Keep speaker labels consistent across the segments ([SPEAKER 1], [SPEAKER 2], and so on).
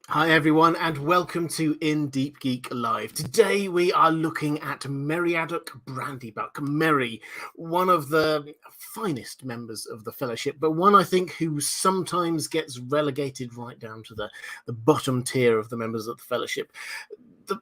[SPEAKER 1] Hi everyone, and welcome to In Deep Geek Live. Today we are looking at Meriadoc Brandybuck. Merry, one of the finest members of the Fellowship, but one I think who sometimes gets relegated right down to the bottom tier of the members of the Fellowship.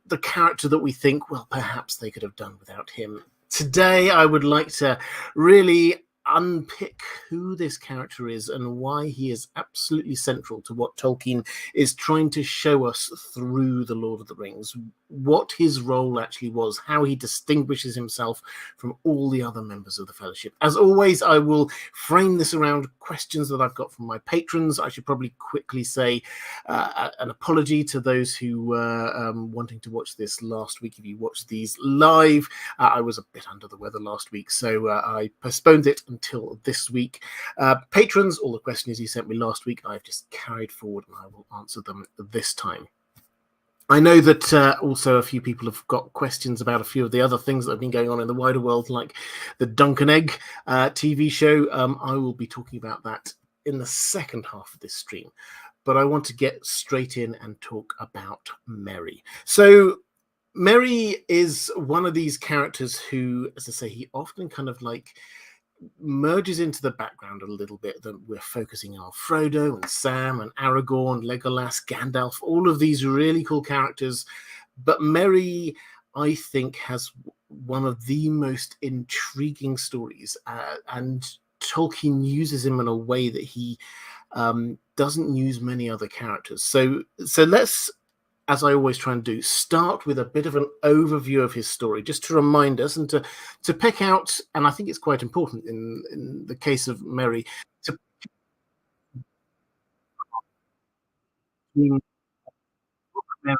[SPEAKER 1] The character that we think, well, perhaps they could have done without him. Today I would like to really unpick who this character is and why he is absolutely central to what Tolkien is trying to show us through The Lord of the Rings, what his role actually was, how he distinguishes himself from all the other members of the Fellowship. As always, I will frame this around questions that I've got from my patrons. I should probably quickly say an apology to those who were wanting to watch this last week. If you watched these live, I was a bit under the weather last week, so I postponed it until this week. Patrons, all the questions you sent me last week, I've just carried forward and I will answer them this time. I know that also a few people have got questions about a few of the other things that have been going on in the wider world, like the Dunk and Egg TV show. I will be talking about that in the second half of this stream, but I want to get straight in and talk about Merry. So Merry is one of these characters who, as I say, he often kind of like merges into the background a little bit. That we're focusing on Frodo and Sam and Aragorn, Legolas, Gandalf, all of these really cool characters. But Merry, I think, has one of the most intriguing stories, and Tolkien uses him in a way that he doesn't use many other characters. So let's, as I always try and do, start with a bit of an overview of his story, just to remind us and to pick out, and I think it's quite important in the case of Merry, to Merry,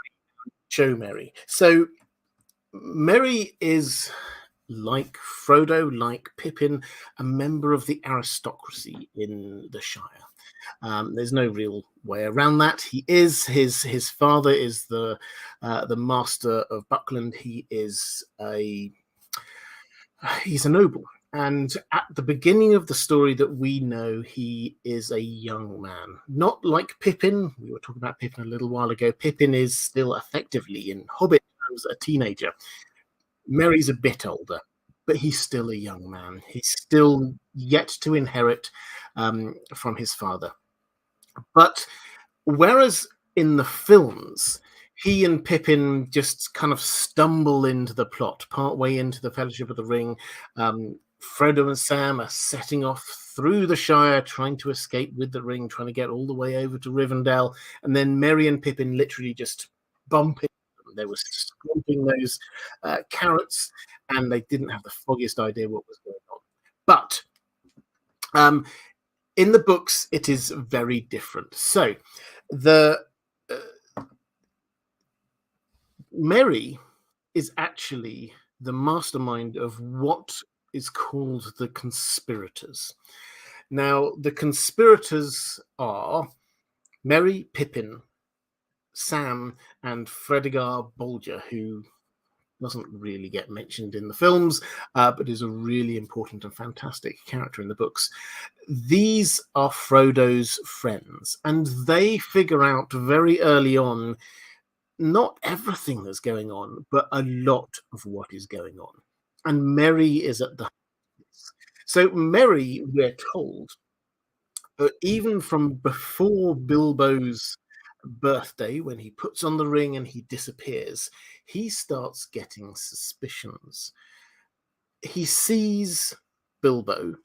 [SPEAKER 1] show Merry. So Merry is, like Frodo, like Pippin, a member of the aristocracy in the Shire. There's no real way around that. He is his father is the master of Buckland. He's a noble, and at the beginning of the story that we know, he is a young man, not like Pippin. We were talking about Pippin a little while ago. Pippin is still effectively, in Hobbit terms, a teenager. Merry's a bit older, but he's still a young man. He's still yet to inherit from his father. But whereas in the films, he and Pippin just kind of stumble into the plot, partway into the Fellowship of the Ring. Frodo and Sam are setting off through the Shire, trying to escape with the ring, trying to get all the way over to Rivendell. And then Merry and Pippin literally just bump into them. They were squamping those carrots, and they didn't have the foggiest idea what was going on. But in the books, it is very different. So the Merry is actually the mastermind of what is called the conspirators. Now, the conspirators are Merry, Pippin, Sam, and Fredegar Bolger, who doesn't really get mentioned in the films, but is a really important and fantastic character in the books. These are Frodo's friends, and they figure out very early on not everything that's going on, but a lot of what is going on. And Merry is at the so Merry, we're told, even from before Bilbo's birthday, when he puts on the ring and he disappears, he starts getting suspicions. He sees Bilbo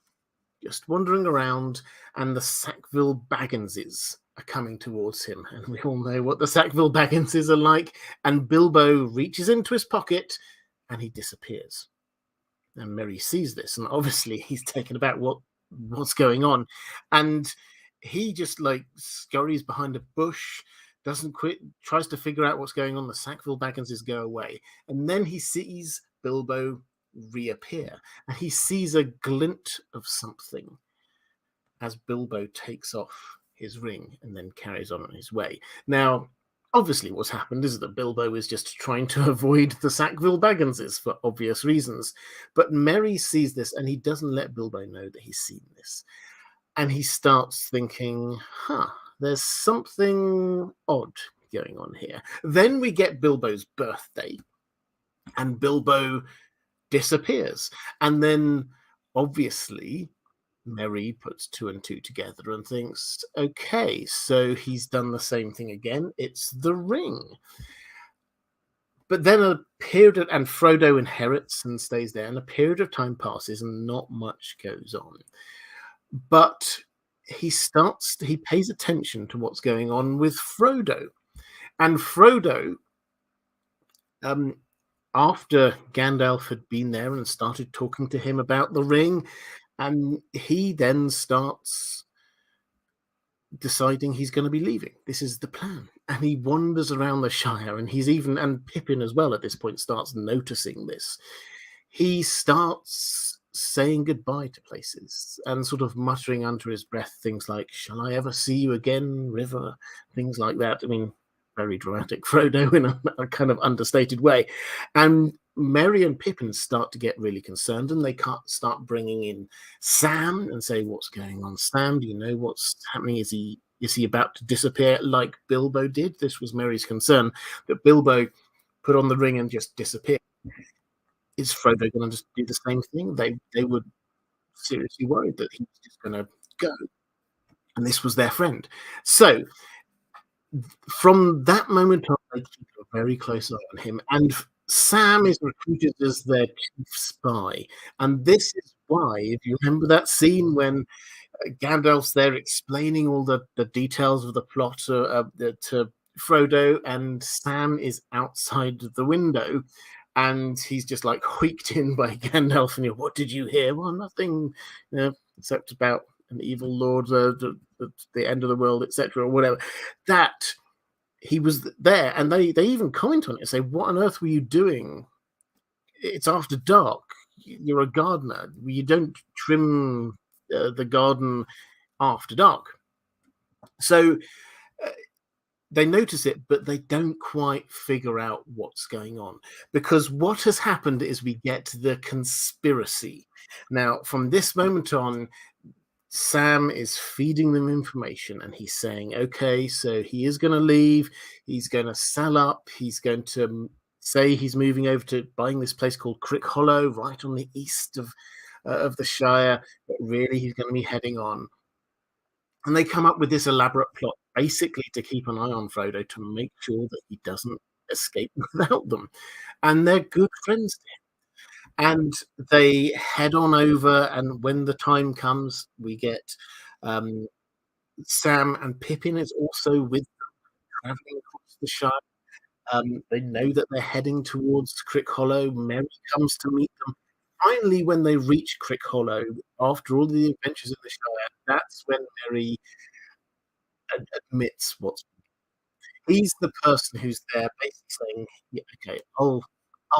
[SPEAKER 1] just wandering around, and the Sackville Bagginses are coming towards him. And we all know what the Sackville Bagginses are like. And Bilbo reaches into his pocket and he disappears. And Merry sees this, and obviously he's taken aback what's going on. And he just like scurries behind a bush, doesn't quit, tries to figure out what's going on. The Sackville Bagginses go away. And then he sees Bilbo reappear, and he sees a glint of something as Bilbo takes off his ring and then carries on his way. Now, obviously what's happened is that Bilbo is just trying to avoid the Sackville Bagginses for obvious reasons. But Merry sees this, and he doesn't let Bilbo know that he's seen this. And he starts thinking, there's something odd going on here. Then we get Bilbo's birthday, and Bilbo disappears. And then, obviously, Merry puts two and two together and thinks, okay, so he's done the same thing again. It's the ring. But then a period of, and Frodo inherits and stays there, and a period of time passes and not much goes on. But he pays attention to what's going on with Frodo. And Frodo, um, after Gandalf had been there and started talking to him about the ring, and he then starts deciding he's going to be leaving. This is the plan. And he wanders around the Shire, and Pippin as well at this point starts noticing this. He starts saying goodbye to places and sort of muttering under his breath things like, "Shall I ever see you again, River?" Things like that. I mean, very dramatic Frodo in a kind of understated way. And Merry and Pippin start to get really concerned, and they can't start bringing in Sam and say, "What's going on, Sam? Do you know what's happening? Is he about to disappear like Bilbo did?" This was Merry's concern, that Bilbo put on the ring and just disappeared. Is Frodo going to just do the same thing? They were seriously worried that he was just going to go, and this was their friend. So from that moment on, they keep a very close eye on him, and Sam is recruited as their chief spy. And this is why, if you remember that scene when Gandalf's there explaining all the details of the plot to Frodo, and Sam is outside the window, and he's just like hoiked in by Gandalf, and what did you hear? Well, nothing, except about an evil lord, the end of the world, etc., or whatever. That he was there, and they even comment on it and say, "What on earth were you doing? It's after dark. You're a gardener. You don't trim the garden after dark." So they notice it, but they don't quite figure out what's going on, because what has happened is we get the conspiracy. Now, from this moment on, Sam is feeding them information, and he's saying, okay, so he is going to leave. He's going to sell up. He's going to say he's moving over to buying this place called Crick Hollow, right on the east of the Shire, but really he's going to be heading on. And they come up with this elaborate plot, basically to keep an eye on Frodo, to make sure that he doesn't escape without them. And they're good friends to him. And they head on over, and when the time comes, we get Sam and Pippin is also with them, traveling across the Shire. They know that they're heading towards Crick Hollow. Merry comes to meet them. Finally, when they reach Crick Hollow, after all the adventures in the Shire, that's when Merry admits what's. He's the person who's there, basically saying, "Yeah, okay, I'll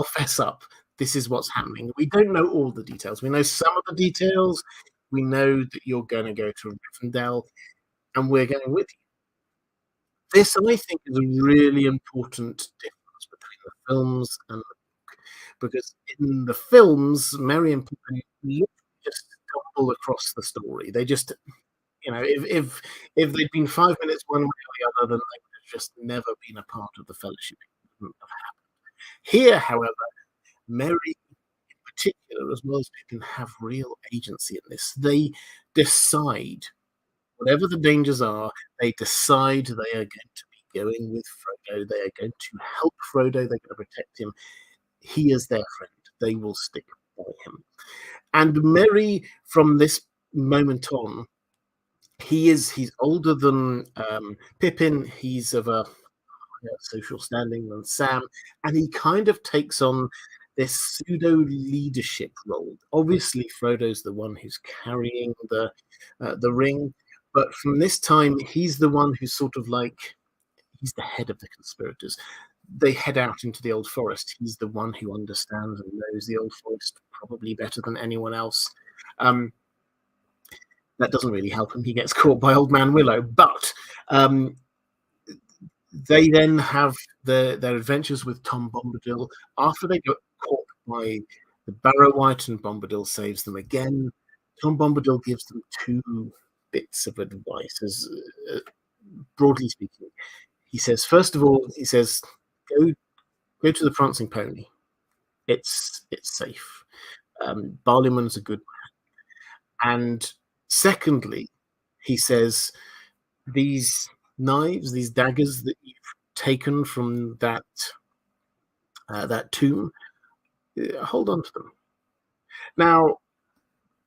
[SPEAKER 1] fess up. This is what's happening." We don't know all the details. We know some of the details. We know that you're going to go to Rivendell, and we're going with you. This, I think, is a really important difference between the films and the book, because in the films, Merry and Pippin literally just stumble across the story. They just, if they'd been 5 minutes one way or the other, then they would have just never been a part of the Fellowship. It wouldn't have happened. Here, however, Merry in particular, as well as Pippin, have real agency in this. They decide, whatever the dangers are, they decide they are going to be going with Frodo. They are going to help Frodo. They're going to protect him. He is their friend. They will stick by him. And Merry, from this moment on, he's older than Pippin. He's of a higher social standing than Sam, and he kind of takes on this pseudo leadership role. Obviously, Frodo's the one who's carrying the ring, but from this time, he's the one who's sort of like, he's the head of the conspirators. They head out into the Old Forest. He's the one who understands and knows the Old Forest probably better than anyone else. That doesn't really help him. He gets caught by Old Man Willow, but they then have their adventures with Tom Bombadil. After they got caught by the Barrow-wight and Bombadil saves them again, Tom Bombadil gives them two bits of advice. As broadly speaking, He says, first of all, he says, go go to the Prancing Pony. It's safe. Barleyman's a good and secondly, he says, these knives, these daggers that you've taken from that tomb, hold on to them. Now,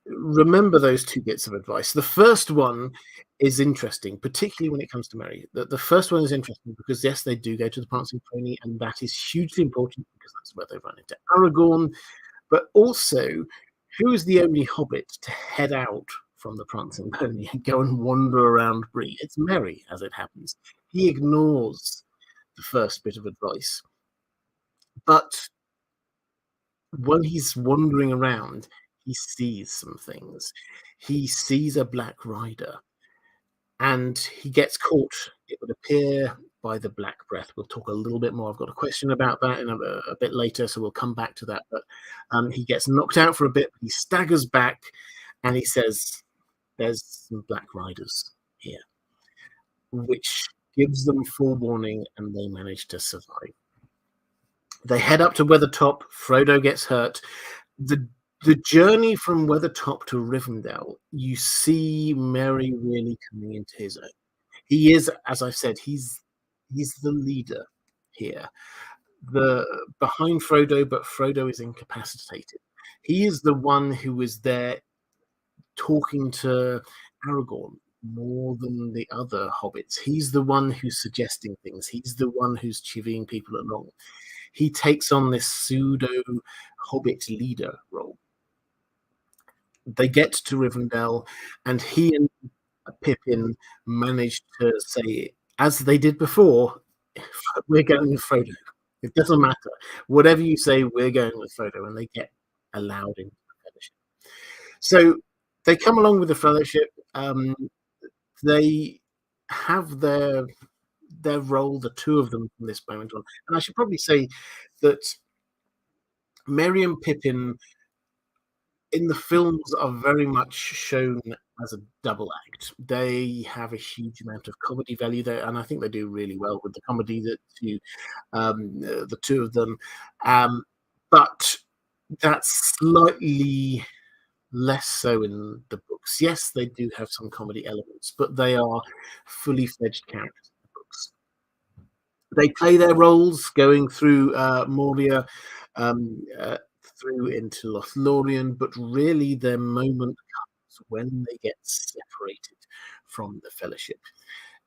[SPEAKER 1] remember those two bits of advice. The first one is interesting, particularly when it comes to Mary. The first one is interesting because yes, they do go to the Prancing Pony, and that is hugely important because that's where they run into Aragorn. But also, who is the only hobbit to head out from the Prancing Pony and go and wander around Bree? It's Merry, as it happens. He ignores the first bit of advice. But when he's wandering around, he sees some things. He sees a black rider and he gets caught, it would appear, by the Black Breath. We'll talk a little bit more. I've got a question about that in a bit later, so we'll come back to that. But he gets knocked out for a bit, he staggers back, and he says, there's some Black Riders here, which gives them forewarning, and they manage to survive. They head up to Weathertop. Frodo gets hurt. The journey from Weathertop to Rivendell, you see Merry really coming into his own. He is, as I've said, he's the leader here. Behind Frodo, but Frodo is incapacitated. He is the one who is there talking to Aragorn more than the other hobbits. He's the one who's suggesting things. He's the one who's chivying people along. He takes on this pseudo hobbit leader role. They get to Rivendell, and he and Pippin managed to say, as they did before, we're going with Frodo. It doesn't matter. Whatever you say, we're going with Frodo, and they get allowed into the Fellowship. So they come along with the Fellowship. They have their role, the two of them from this moment on. And I should probably say that Merry and Pippin in the films are very much shown as a double act. They have a huge amount of comedy value there, and I think they do really well with the comedy that the two of them. But that's slightly less so in the books. Yes, they do have some comedy elements, but they are fully fledged characters in the books. They play their roles going through Moria, through into Lothlorien, but really their moment comes when they get separated from the Fellowship.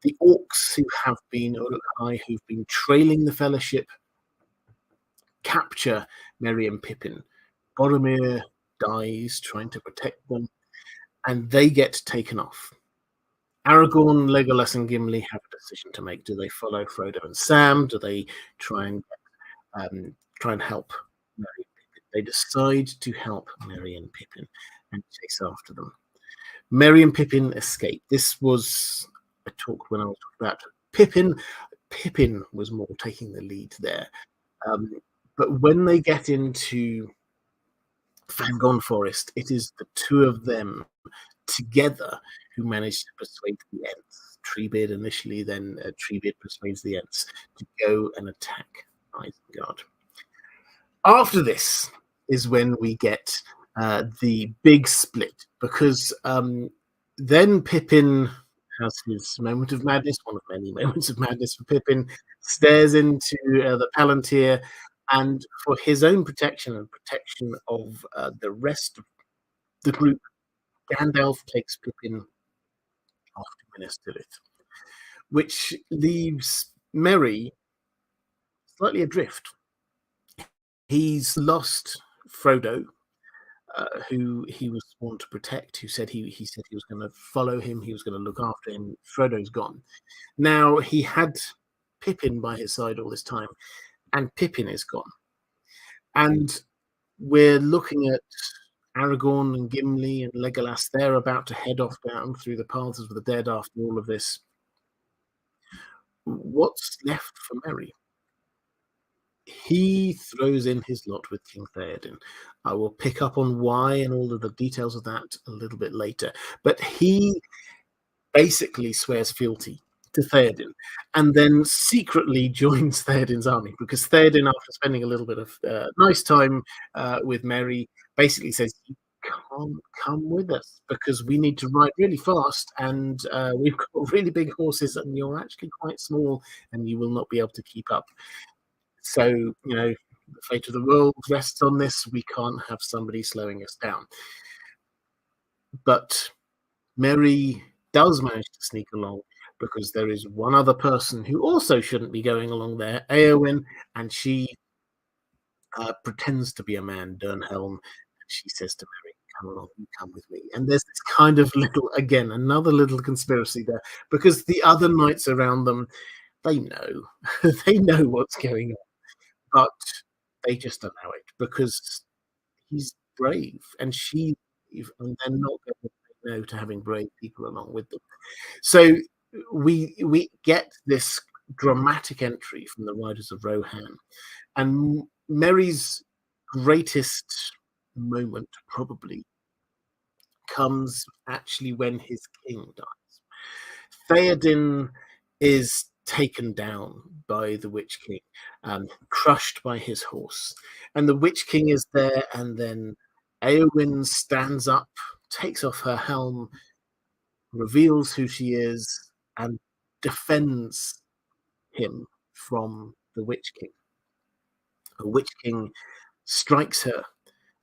[SPEAKER 1] The orcs who have been Uruk-hai, who've been trailing the Fellowship, capture Merry and Pippin. Boromir dies trying to protect them, and they get taken off. Aragorn, Legolas, and Gimli have a decision to make. Do they follow Frodo and Sam? Do they try and help Merry and Pippin? They decide to help Merry and Pippin and chase after them. Merry and Pippin escape. This was I talked when I was talking about Pippin. Pippin was more taking the lead there. But when they get into Fangorn Forest, it is the two of them together who manage to persuade the Ents. Treebeard initially, then Treebeard persuades the Ents to go and attack Isengard. After this is when we get the big split, because then Pippin has his moment of madness, one of many moments of madness for Pippin, stares into the Palantir, and for his own protection and protection of the rest of the group, Gandalf takes Pippin off to Minas Tirith, which leaves Merry slightly adrift. He's lost Frodo, who he was sworn to protect, who said he was going to follow him, he was going to look after him. Frodo's gone. Now he had Pippin by his side all this time, and Pippin is gone. And we're looking at Aragorn and Gimli and Legolas. They're about to head off down through the paths of the dead after all of this. What's left for Merry? He throws in his lot with King Theoden. I will pick up on why and all of the details of that a little bit later. But he basically swears fealty to Theoden, and then secretly joins Theoden's army because Theoden, after spending a little bit of nice time with Merry, basically says, "You can't come with us because we need to ride really fast, and we've got really big horses, and you're actually quite small, and you will not be able to keep up. So, the fate of the world rests on this. We can't have somebody slowing us down." But Merry does manage to sneak along because there is one other person who also shouldn't be going along there, Eowyn, and she pretends to be a man, Dernhelm, and she says to Merry, "Come along, you come with me." And there's this kind of little, again, another little conspiracy there because the other knights around them, they know, they know what's going on, but they just allow it because he's brave and she's brave, and they're not going to say no to having brave people along with them. So we get this dramatic entry from the Riders of Rohan, and Merry's greatest moment probably comes actually when his king dies. Theoden is taken down by the Witch King, crushed by his horse, and the Witch King is there, and then Eowyn stands up, takes off her helm, reveals who she is, and defends him from the Witch King. The Witch King strikes her,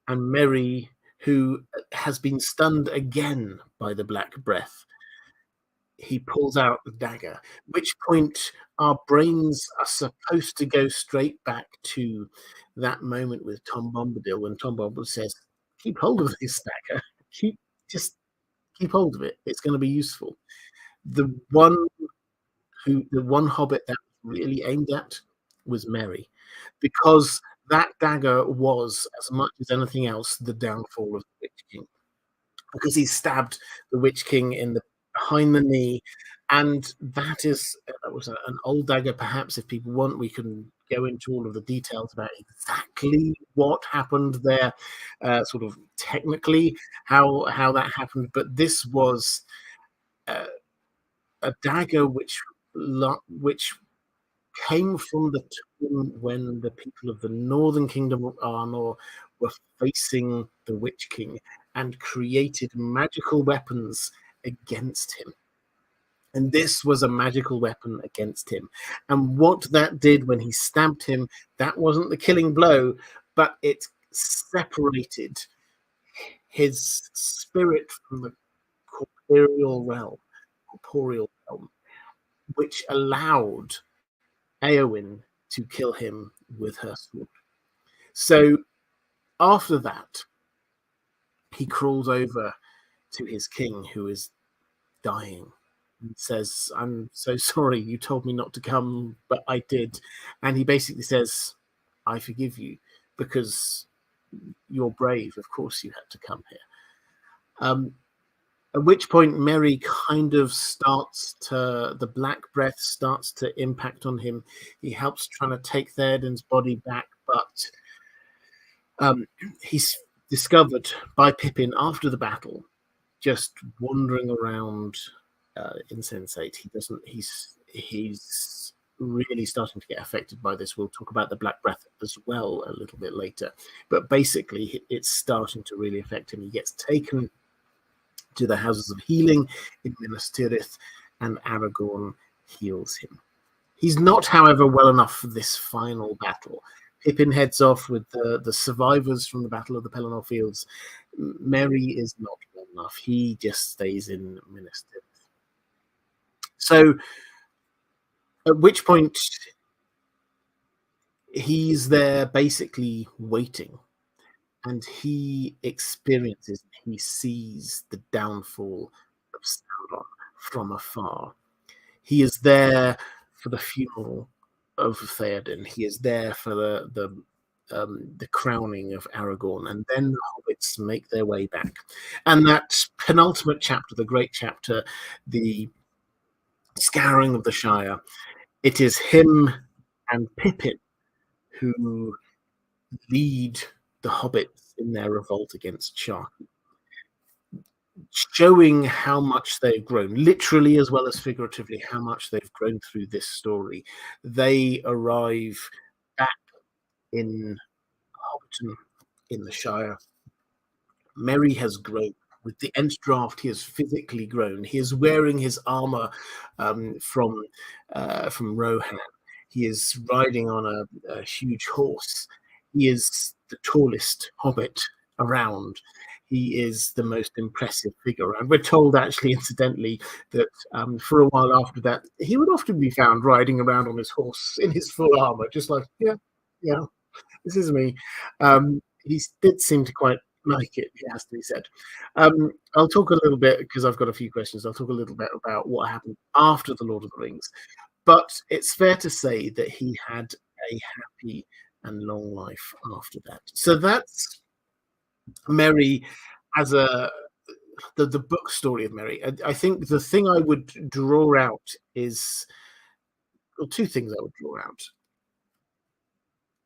[SPEAKER 1] and Merry, who has been stunned again by the Black Breath, he pulls out the dagger, at which point our brains are supposed to go straight back to that moment with Tom Bombadil when Tom Bombadil says, "Keep hold of this dagger. Keep just keep hold of it. It's going to be useful." The one the one hobbit that was really aimed at was Merry, because that dagger was, as much as anything else, the downfall of the Witch King. Because he stabbed the Witch King in the behind the knee, and that was an old dagger. Perhaps if people want, we can go into all of the details about exactly what happened there, sort of technically how that happened. But this was uh, a dagger which came from the time when the people of the Northern Kingdom of Arnor were facing the Witch King and created magical weapons against him. And this was a magical weapon against him. And what that did when he stabbed him, that wasn't the killing blow, but it separated his spirit from the corporeal realm, which allowed Eowyn to kill him with her sword. So after that, he crawls over to his king, who is dying, and says, "I'm so sorry, you told me not to come, but I did." And he basically says, "I forgive you because you're brave. Of course you had to come here." At which point Merry kind of the Black Breath starts to impact on him. He helps trying to take Theoden's body back, but he's discovered by Pippin after the battle, just wandering around insensate. He's really starting to get affected by this. We'll talk about the Black Breath as well a little bit later, but basically it's starting to really affect him. He gets taken to the Houses of Healing in Minas Tirith, and Aragorn heals him. He's not, however, well enough for this final battle. Pippin heads off with the survivors from the Battle of the Pelennor Fields. Merry is not well enough. He just stays in Minas Tirith. So, at which point, he's there basically waiting, and he sees the downfall of Sauron from afar. He is there for the funeral of Theoden. He is there for the crowning of Aragorn, and then the hobbits make their way back. And that penultimate chapter, the great chapter, the scouring of the Shire, it is him and Pippin who lead the hobbits in their revolt against Sharky. showing how much they've grown, literally as well as figuratively, how much they've grown through this story. They arrive back in Hobbiton in the Shire. Merry has grown. With the Nth draft, he has physically grown. He is wearing his armor um, from from Rohan. He is riding on a huge horse. He is the tallest hobbit around. He is the most impressive figure around. We're told, actually, incidentally, that for a while after that, he would often be found riding around on his horse in his full armor, just like, yeah, yeah, this is me. He did seem to quite like it, it has to be said. I'll talk a little bit, because I've got a few questions. I'll talk a little bit about what happened after The Lord of the Rings. But it's fair to say that he had a happy and long life after that. So that's Merry as the book story of Merry. I think the thing I would draw out is, well, two things I would draw out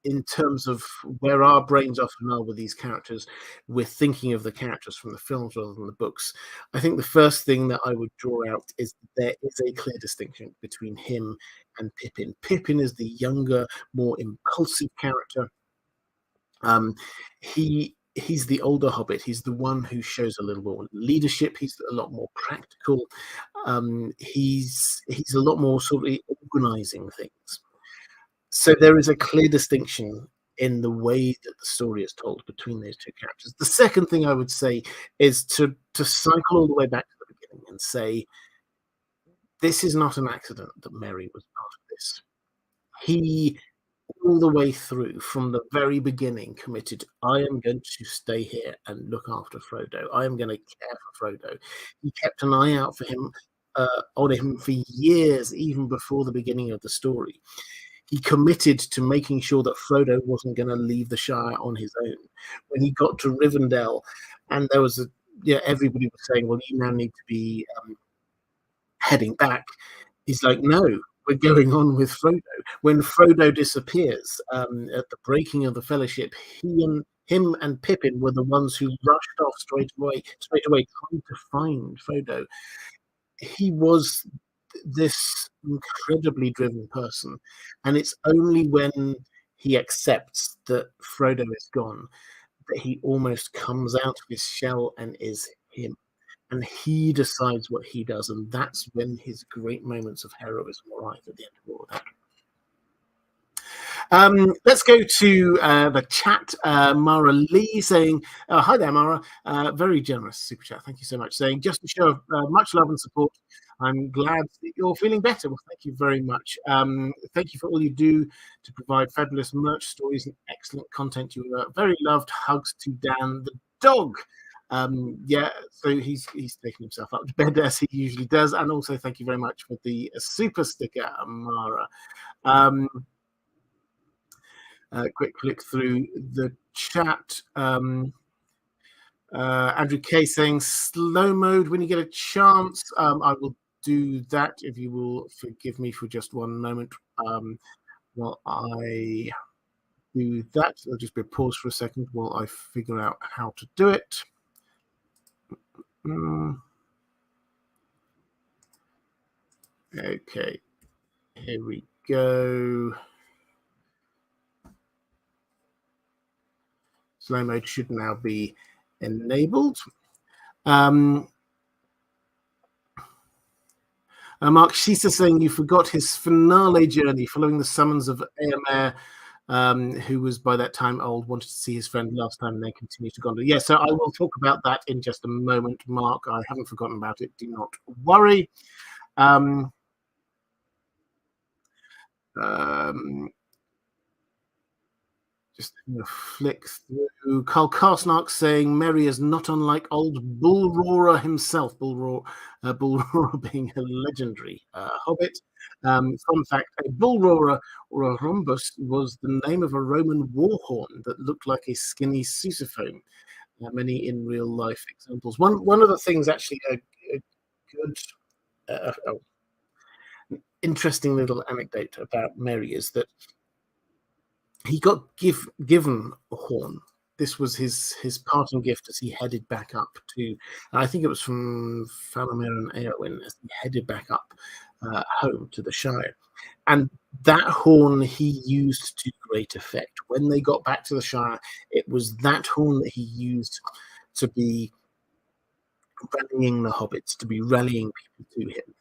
[SPEAKER 1] in terms of where our brains often are with these characters. We're thinking of the characters from the films rather than the books. I think the first thing that I would draw out is there is a clear distinction between him and Pippin. Pippin is the younger, more impulsive character. He's the older hobbit. He's the one who shows a little more leadership. He's a lot more practical. He's a lot more sort of organizing things. So there is a clear distinction in the way that the story is told between those two characters. The second thing I would say is to cycle all the way back to the beginning and say this is not an accident that Merry was part of this. He, all the way through, from the very beginning, committed, I am going to stay here and look after Frodo. I am going to care for Frodo. He kept an eye out for him, on him for years, even before the beginning of the story. He committed to making sure that Frodo wasn't going to leave the Shire on his own. When he got to Rivendell, and there was everybody was saying, "Well, you now need to be heading back." He's like, "No, we're going on with Frodo." When Frodo disappears at the breaking of the Fellowship, him and Pippin were the ones who rushed off straight away, trying to find Frodo. He was this incredibly driven person, and it's only when he accepts that Frodo is gone that he almost comes out of his shell and is him, and he decides what he does, and that's when his great moments of heroism arrive at the end of all of that. Let's go to the chat. Mara Lee saying, hi there, Mara. Very generous super chat. Thank you so much. Saying, just to show much love and support. I'm glad that you're feeling better. Well, thank you very much. Thank you for all you do to provide fabulous merch, stories, and excellent content. You are very loved. Hugs to Dan the dog. Yeah, so he's taking himself up to bed as he usually does. And also, thank you very much for the super sticker, Mara. Quick click through the chat. Andrew K saying slow mode when you get a chance. I will do that if you will forgive me for just one moment while I do that. I'll just be a pause for a second while I figure out how to do it. Okay, here we go. Slow mode should now be enabled. Mark Sheeser saying you forgot his finale journey following the summons of Éomer, who was by that time old, wanted to see his friend last time and then continued to Gondor. Yeah, so I will talk about that in just a moment, Mark. I haven't forgotten about it. Do not worry. Just flick through. Carl Karsnark saying Merry is not unlike old Bull Roarer himself. Bull Roarer being a legendary hobbit. Fun fact, a Bull Roarer or a rhombus was the name of a Roman war horn that looked like a skinny sousaphone. Many in real life examples. One of the things, actually, a good, interesting little anecdote about Merry is that he got given a horn this was his parting gift as he headed back up to. I think it was from Faramir and Eowyn as he headed back up home to the Shire, and that horn he used to great effect when they got back to the Shire. It was that horn that he used to be rallying the hobbits, to be rallying people to him.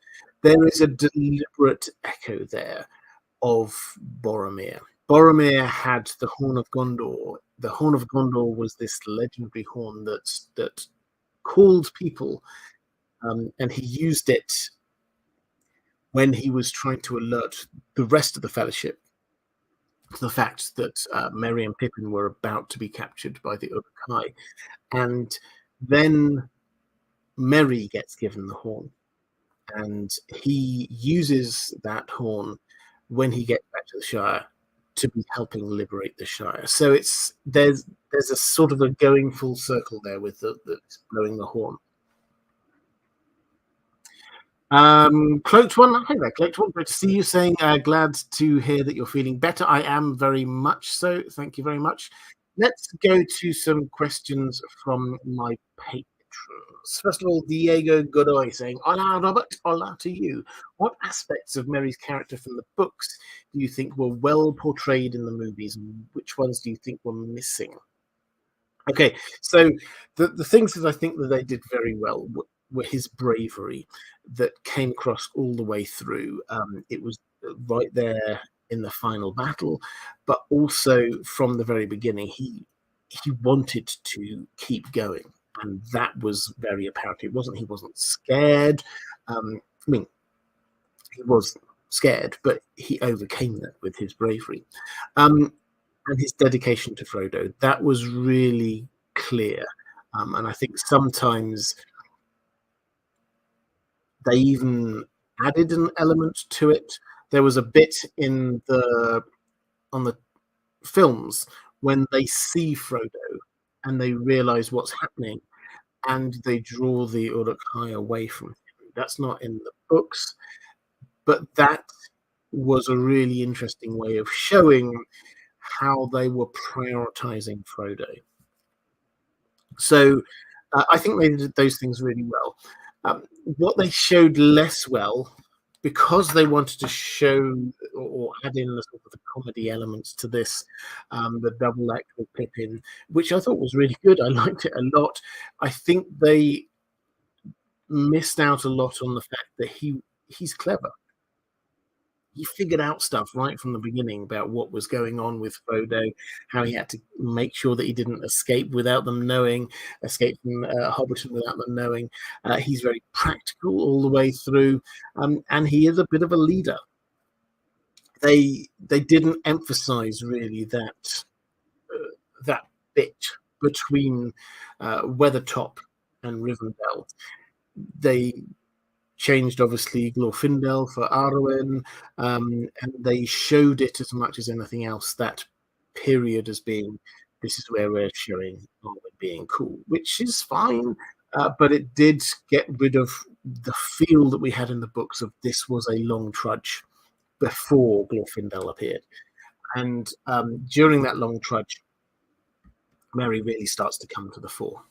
[SPEAKER 1] There is a deliberate echo there of Boromir. Boromir had the Horn of Gondor. The Horn of Gondor was this legendary horn that called people, and he used it when he was trying to alert the rest of the Fellowship to the fact that Merry and Pippin were about to be captured by the Uruk-hai. And then Merry gets given the horn, and he uses that horn when he gets back to the Shire to be helping liberate the Shire. So there's a sort of a going full circle there with the blowing the horn. Cloaked One, hi there, Cloaked One. Great to see you. Saying glad to hear that you're feeling better. I am very much so. Thank you very much. Let's go to some questions from my patrons. First of all, Diego Godoy saying, "Hola, Robert. Hola to you. What aspects of Merry's character from the books do you think were well portrayed in the movies, and which ones do you think were missing?" Okay, so the things that I think that they did very well were his bravery that came across all the way through. It was right there in the final battle, but also from the very beginning, he wanted to keep going, and that was very apparent. He wasn't scared. I mean, he was scared, but he overcame that with his bravery. And his dedication to Frodo, that was really clear. And I think sometimes they even added an element to it. There was a bit on the films when they see Frodo and they realize what's happening, and they draw the Uruk-hai away from him. That's not in the books, but that was a really interesting way of showing how they were prioritizing Frodo. So I think they did those things really well. What they showed less well, because they wanted to show or add in the sort of the comedy elements to this, the double act with Pippin, which I thought was really good. I liked it a lot. I think they missed out a lot on the fact that he's clever. He figured out stuff right from the beginning about what was going on with Frodo, how he had to make sure that he didn't escape without them knowing, escape from Hobbiton without them knowing. He's very practical all the way through, and he is a bit of a leader. They didn't emphasize really that bit between Weathertop and Rivendell. They changed obviously Glorfindel for Arwen, and they showed it as much as anything else, that period, as being, this is where we're showing Arwen being cool, which is fine, but it did get rid of the feel that we had in the books of this was a long trudge before Glorfindel appeared. And during that long trudge, Merry really starts to come to the fore.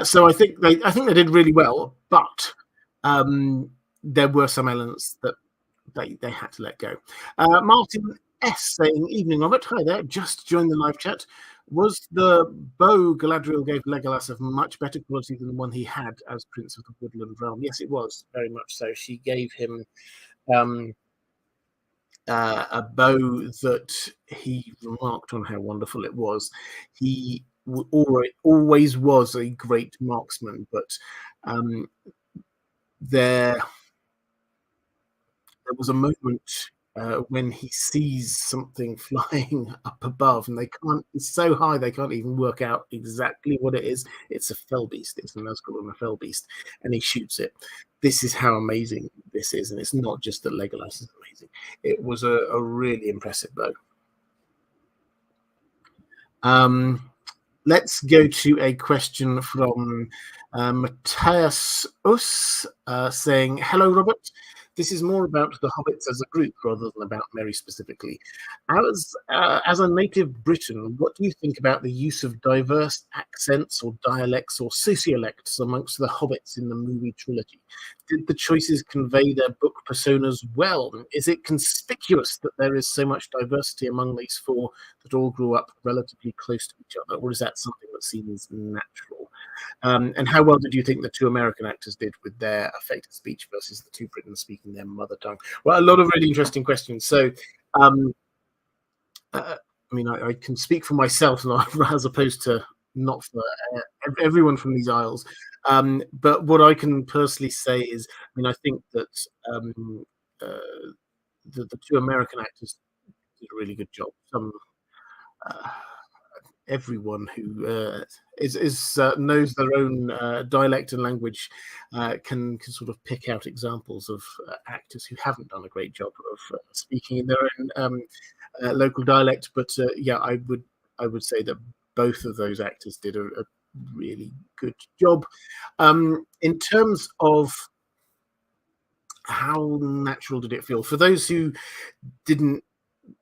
[SPEAKER 1] So I think they did really well, but there were some elements that they had to let go. Martin S saying, "Evening, Robert. Hi there. Just joined the live chat. Was the bow Galadriel gave Legolas of much better quality than the one he had as Prince of the Woodland Realm?" Yes, it was, very much so. She gave him a bow that he remarked on how wonderful it was. He always was a great marksman, but there was a moment when he sees something flying up above, and it's so high they can't even work out exactly what it is. It's a fell beast. It's the Nazgul and a fell beast, and he shoots it. This is how amazing this is, and it's not just that Legolas is amazing. It was a really impressive bow. Let's go to a question from Matthias Us saying, "Hello, Robert. this is more about the hobbits as a group rather than about Merry specifically. As a native Briton, what do you think about the use of diverse accents or dialects or sociolects amongst the hobbits in the movie trilogy? Did the choices convey their book personas well? Is it conspicuous that there is so much diversity among these four that all grew up relatively close to each other, or is that something that seems natural? And how well did you think the two American actors did with their effective speech versus the two Britons speaking their mother tongue? Well, a lot of really interesting questions. So, um, I mean, I can speak for myself as opposed to not for everyone from these isles. But what I can personally say is, I mean, I think that uh, the two American actors did a really good job. Uh, Everyone who is knows their own dialect and language can sort of pick out examples of actors who haven't done a great job of speaking in their own local dialect. But yeah, I would say that both of those actors did a really good job. In terms of how natural did it feel for those who didn't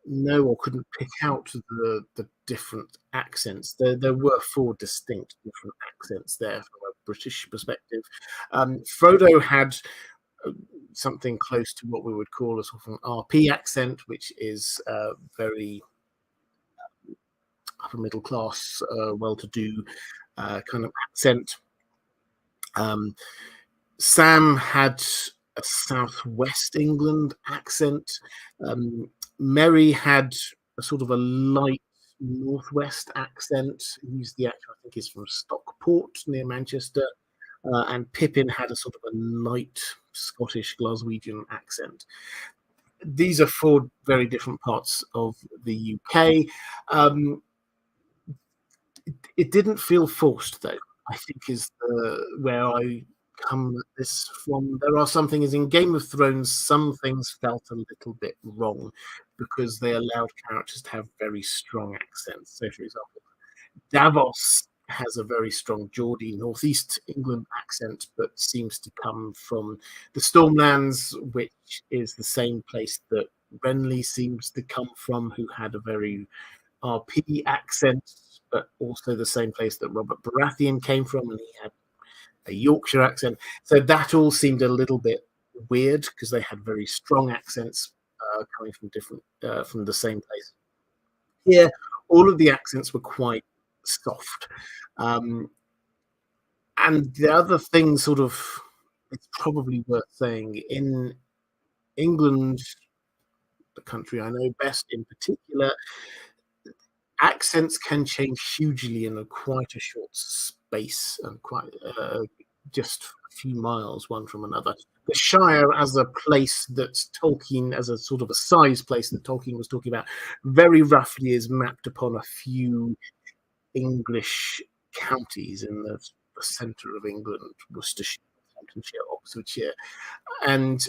[SPEAKER 1] know or couldn't pick out the different accents. There were four distinct different accents there from a British perspective. Frodo had uh, something close to what we would call a sort of an RP accent, which is very upper middle class, well-to-do kind of accent. Um, Sam had a southwest England accent. Um, Mary had a sort of a light northwest accent. Who's the actor? I think is from Stockport near Manchester. And Pippin had a sort of a light Scottish Glaswegian accent. These are four very different parts of the UK. It didn't feel forced, though. I think is where I come at this from. There are some things in Game of Thrones. Some things felt a little bit wrong because they allowed characters to have very strong accents. So, for example, Davos has a very strong Geordie Northeast England accent, but seems to come from the Stormlands, which is the same place that Renly seems to come from, who had a very RP accent, but also the same place that Robert Baratheon came from, and he had a Yorkshire accent. So that all seemed a little bit weird because they had very strong accents coming from different from the same place. Here, all of the accents were quite soft. Um, and the other thing, sort of, it's probably worth saying in England, the country I know best in particular, accents can change hugely in quite a short space and quite just a few miles one from another. The Shire, as a place that Tolkien, as a sort of a size place that Tolkien was talking about, very roughly is mapped upon a few English counties in the centre of England: Worcestershire, Hamptonshire, Oxfordshire, and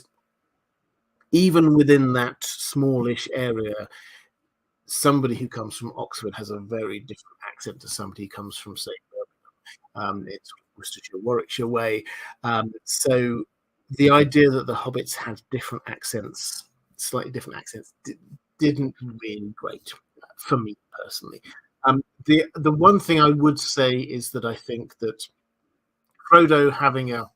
[SPEAKER 1] even within that smallish area, somebody who comes from Oxford has a very different accent to somebody who comes from, say, it's Worcestershire, Warwickshire way. So the idea that the hobbits had different accents, slightly different accents, didn't really great for me personally. The one thing I would say is that I think that Frodo having uh,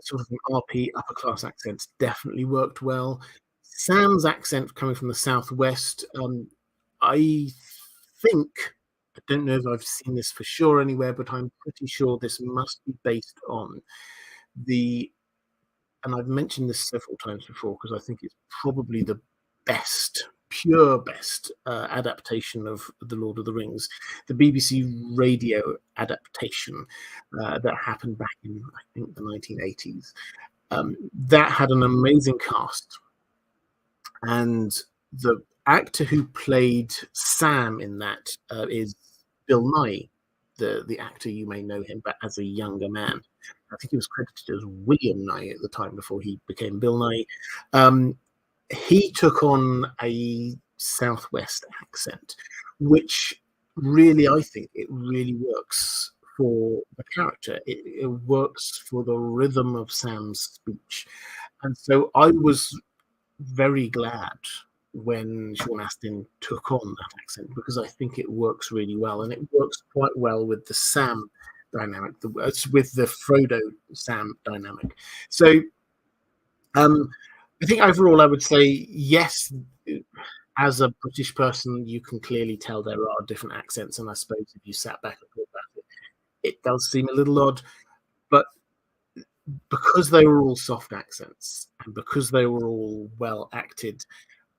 [SPEAKER 1] sort of an RP upper class accent definitely worked well. Sam's accent coming from the southwest, I think, I don't know if I've seen this for sure anywhere, but I'm pretty sure this must be based on the, and I've mentioned this several times before because I think it's probably the best, pure best adaptation of The Lord of the Rings, the BBC radio adaptation that happened back in, I think, the 1980s. That had an amazing cast, and the actor who played Sam in that is Bill Nye, the actor. You may know him, but as a younger man, I think he was credited as William Nye at the time before he became Bill Nye. He took on a Southwest accent, which really, I think, it really works for the character. It works for the rhythm of Sam's speech. And so I was very glad when Sean Astin took on that accent, because I think it works really well, and it works quite well with the Sam dynamic, with the Frodo Sam dynamic. So I think overall I would say yes. As a British person, you can clearly tell there are different accents, and I suppose if you sat back and thought about it, it does seem a little odd. But because they were all soft accents and because they were all well acted,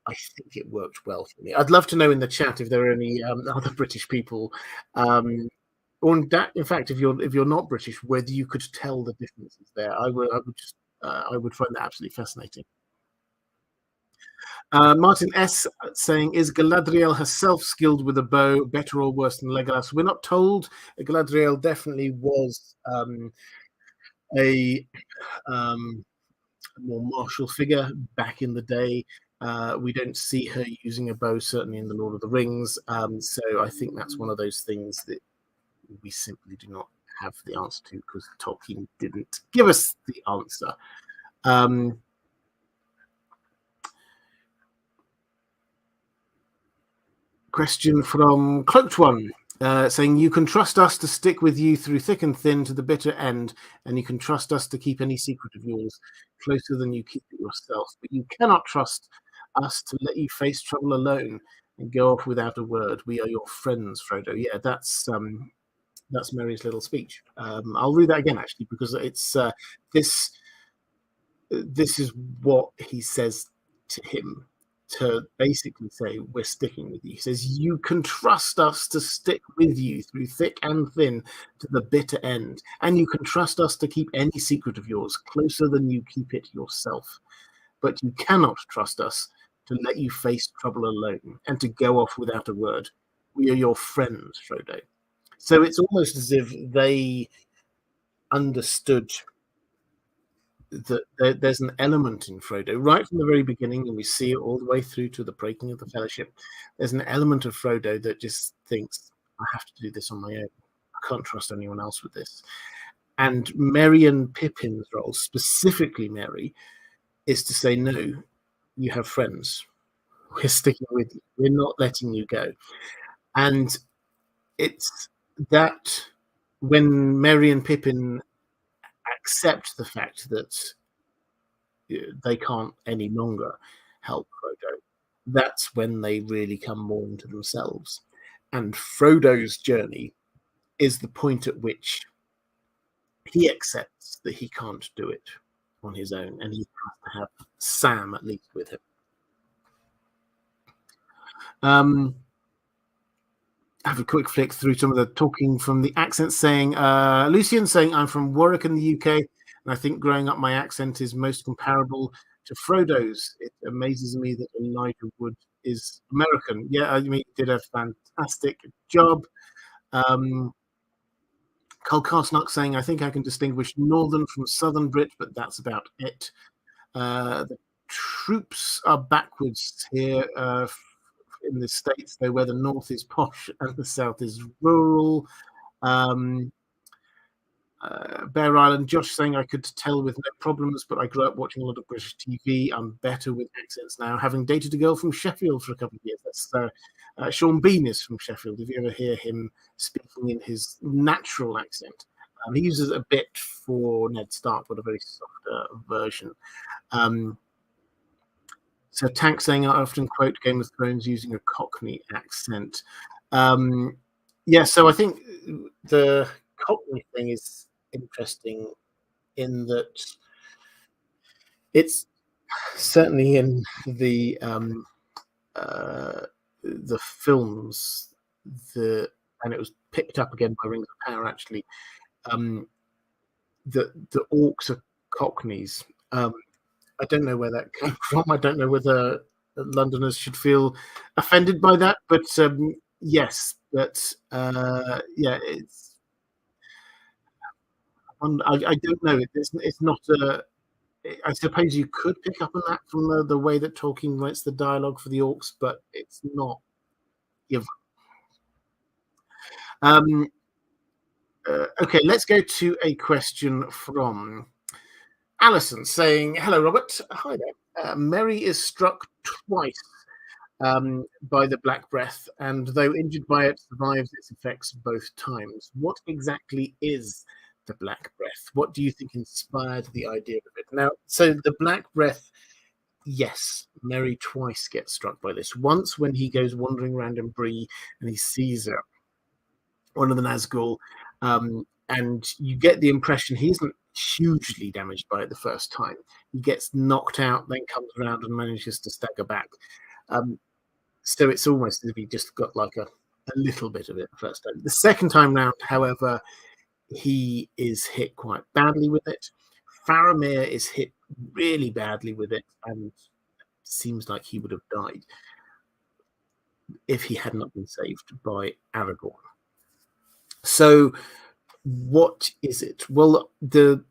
[SPEAKER 1] I think it worked well for me. I'd love to know in the chat if there are any other British people, or in fact, if you're not British, whether you could tell the differences there. I would find that absolutely fascinating. Martin S saying, is Galadriel herself skilled with a bow, better or worse than Legolas? We're not told. Galadriel definitely was a more martial figure back in the day. We don't see her using a bow, certainly in the Lord of the Rings. So I think that's one of those things that we simply do not have the answer to, because Tolkien didn't give us the answer. Question from Cloaked One, saying, you can trust us to stick with you through thick and thin to the bitter end, and you can trust us to keep any secret of yours closer than you keep it yourself. But you cannot trust us to let you face trouble alone and go off without a word. We are your friends, Frodo. Yeah, that's Merry's little speech. I'll read that again, actually, because it's this is what he says to him, to basically say, we're sticking with you. He says, you can trust us to stick with you through thick and thin to the bitter end, and you can trust us to keep any secret of yours closer than you keep it yourself. But you cannot trust us to let you face trouble alone and to go off without a word. We are your friends, Frodo. So it's almost as if they understood that there's an element in Frodo right from the very beginning, and we see it all the way through to the breaking of the Fellowship. There's an element of Frodo that just thinks, I have to do this on my own. I can't trust anyone else with this. And Merry and Pippin's role, specifically Merry, is to say, no, you have friends. We're sticking with you. We're not letting you go. And it's that when Merry and Pippin accept the fact that they can't any longer help Frodo, that's when they really come more into themselves. And Frodo's journey is the point at which he accepts that he can't do it on his own, and he has to have Sam at least with him. Have a quick flick through some of the talking from the accents, saying, Lucian saying, I'm from Warwick in the UK, and I think growing up my accent is most comparable to Frodo's. It amazes me that Elijah Wood is American. Yeah, I mean, he did a fantastic job. Cole Carsnock saying, I think I can distinguish Northern from Southern Brit, but that's about it. The troops are backwards here in the States, though, where the North is posh and the South is rural. Bear Island, Josh saying, I could tell with no problems, but I grew up watching a lot of British TV. I'm better with accents now, having dated a girl from Sheffield for a couple of years. That's Sean Bean is from Sheffield. If you ever hear him speaking in his natural accent, he uses a bit for Ned Stark, but a very softer version. So Tank saying, I often quote Game of Thrones using a Cockney accent. Yeah, so I think the Cockney thing is interesting in that it's certainly in the films, and it was picked up again by Rings of Power, actually. The orcs are Cockneys. I don't know where that came from. I don't know whether Londoners should feel offended by that, but yes, but yeah, it's. I don't know. It's not a. I suppose you could pick up on that from the way that Tolkien writes the dialogue for the orcs, but it's not given. Okay, let's go to a question from Alison saying, "Hello, Robert. Hi there. Mary is struck twice by the Black Breath, and though injured by it, survives its effects both times. What exactly is the Black Breath? What do you think inspired the idea of it?" Now, so the Black Breath, yes, Mary twice gets struck by this. Once when he goes wandering around in Bree and he sees her, one of the Nazgul, and you get the impression he isn't hugely damaged by it the first time. He gets knocked out, then comes around and manages to stagger back. Um, so it's almost as if he just got like a little bit of it the first time. The second time round, however, he is hit quite badly with it. Faramir is hit really badly with it and seems like he would have died if he had not been saved by Aragorn. So, what is it? Well, the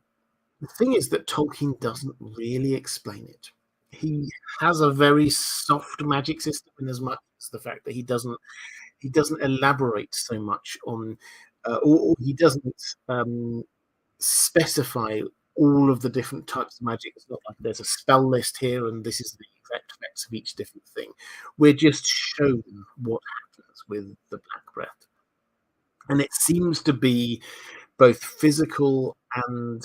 [SPEAKER 1] thing is that Tolkien doesn't really explain it. He has a very soft magic system in as much as the fact that he doesn't elaborate so much on, or he doesn't specify all of the different types of magic. It's not like there's a spell list here and this is the exact effects of each different thing. We're just shown what happens with the Black Breath, and it seems to be both physical and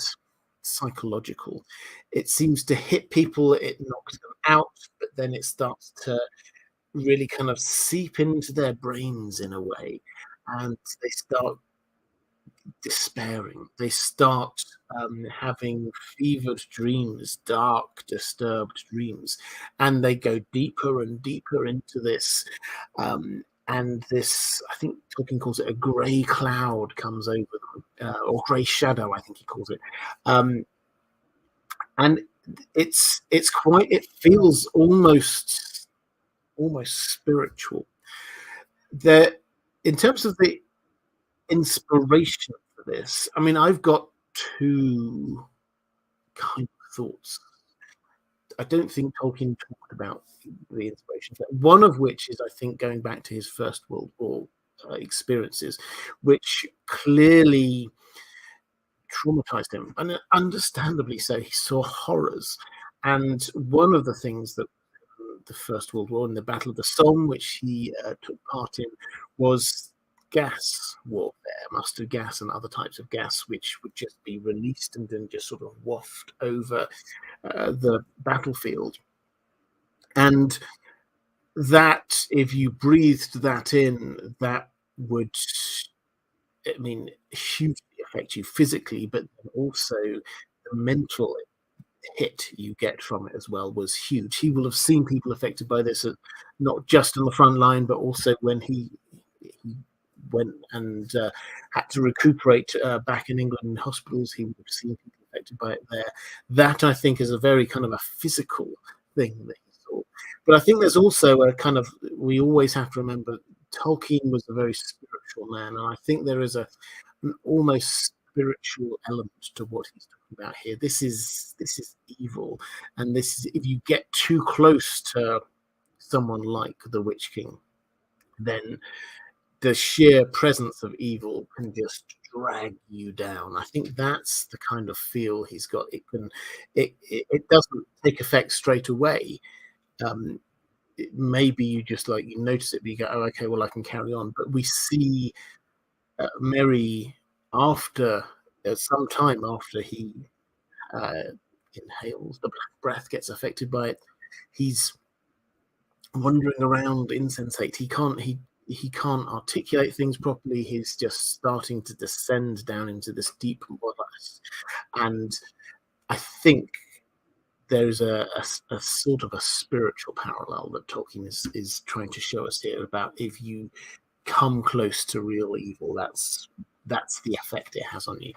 [SPEAKER 1] psychological. It seems to hit people, it knocks them out, but then it starts to really kind of seep into their brains in a way, and they start despairing. They start having fevered dreams, dark, disturbed dreams, and they go deeper and deeper into this. And this, I think Tolkien calls it a grey cloud comes over them, or grey shadow, I think he calls it. Um, and it's quite. It feels almost spiritual. There, in terms of the inspiration for this, I mean, I've got two kind of thoughts. I don't think Tolkien talked about the inspiration for that. One of which is, I think, going back to his First World War experiences, which clearly traumatized him, and understandably so. He saw horrors, and one of the things that the First World War and the Battle of the Somme, which he took part in, was gas warfare, mustard gas and other types of gas, which would just be released and then just sort of waft over the battlefield. And that, if you breathed that in, that would, I mean, hugely affect you physically, but also the mental hit you get from it as well was huge. He will have seen people affected by this, not just on the front line, but also when he went and had to recuperate back in England in hospitals. He would have seen people affected by it there. That, I think, is a very kind of a physical thing that he saw. But I think there's also a kind of, we always have to remember Tolkien was a very spiritual man, and I think there is an almost spiritual element to what he's talking about here. This is evil, and this is, if you get too close to someone like the Witch King, then the sheer presence of evil can just drag you down. I think that's the kind of feel he's got. It doesn't take effect straight away. Um, Maybe you just like you notice it, but you go, oh, okay, well, I can carry on. But we see Merry after some time after he uh, inhales the Black Breath, gets affected by it. He's wandering around insensate. He can't articulate things properly. He's just starting to descend down into this deep morass. And I think there's a sort of a spiritual parallel that Tolkien is trying to show us here about if you come close to real evil, that's the effect it has on you.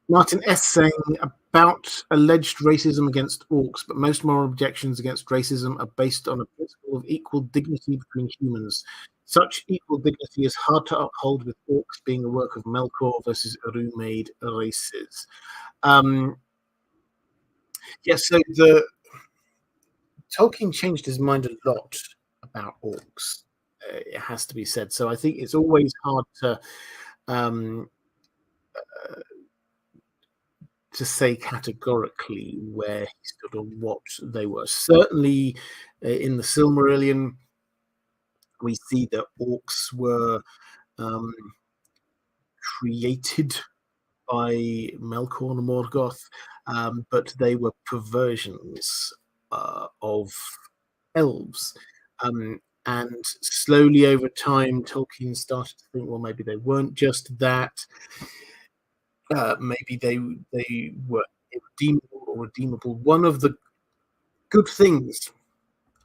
[SPEAKER 1] Martin S. saying about alleged racism against orcs, but most moral objections against racism are based on a principle of equal dignity between humans. Such equal dignity is hard to uphold with orcs being a work of Melkor versus Eru-made races. So the Tolkien changed his mind a lot about orcs. it has to be said. So I think it's always hard um, to say categorically where he stood or what they were. Certainly, in the Silmarillion, we see that orcs were um, created by Melkor and Morgoth, but they were perversions of elves. And slowly over time, Tolkien started to think, well, maybe they weren't just that. Maybe they were irredeemable or redeemable. One of the good things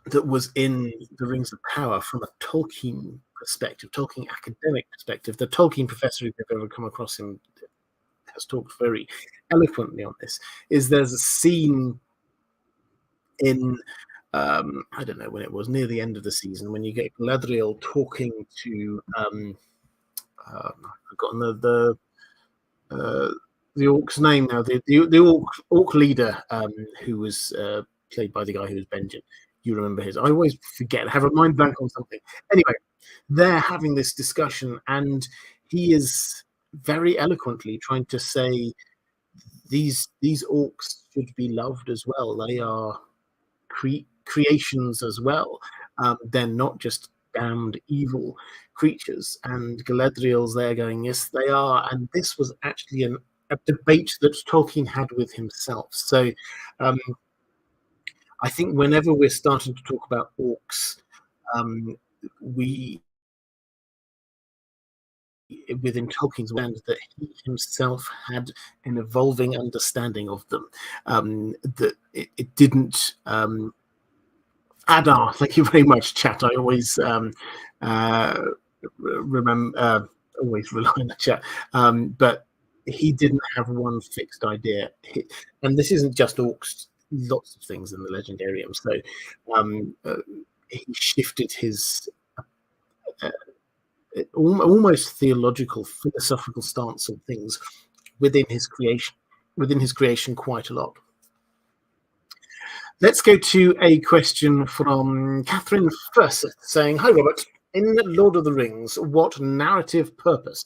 [SPEAKER 1] that was in the Rings of Power from a Tolkien perspective, Tolkien academic perspective, the Tolkien professor, if you've ever come across him, has talked very eloquently on this, is there's a scene in I don't know when it was, near the end of the season, when you get Galadriel talking to I've forgotten the orc's name now, the orc leader, who was played by the guy who was Benjen. You remember his? I always forget. I have a mind blank on something. Anyway, they're having this discussion, and he is very eloquently trying to say these orcs should be loved as well. They are creations as well. They're not just damned evil creatures. And Galadriel's there going, yes, they are. And this was actually a debate that Tolkien had with himself. So um, I think whenever we're starting to talk about orcs, we within Tolkien's land that he himself had an evolving understanding of them. That it didn't Adar, thank you very much, chat. I always remember, always rely on the chat. But he didn't have one fixed idea. And this isn't just orcs, lots of things in the Legendarium. So he shifted his almost theological, philosophical stance on things within his creation quite a lot. Let's go to a question from Catherine Furseth saying, hi, Robert. In Lord of the Rings, what narrative purpose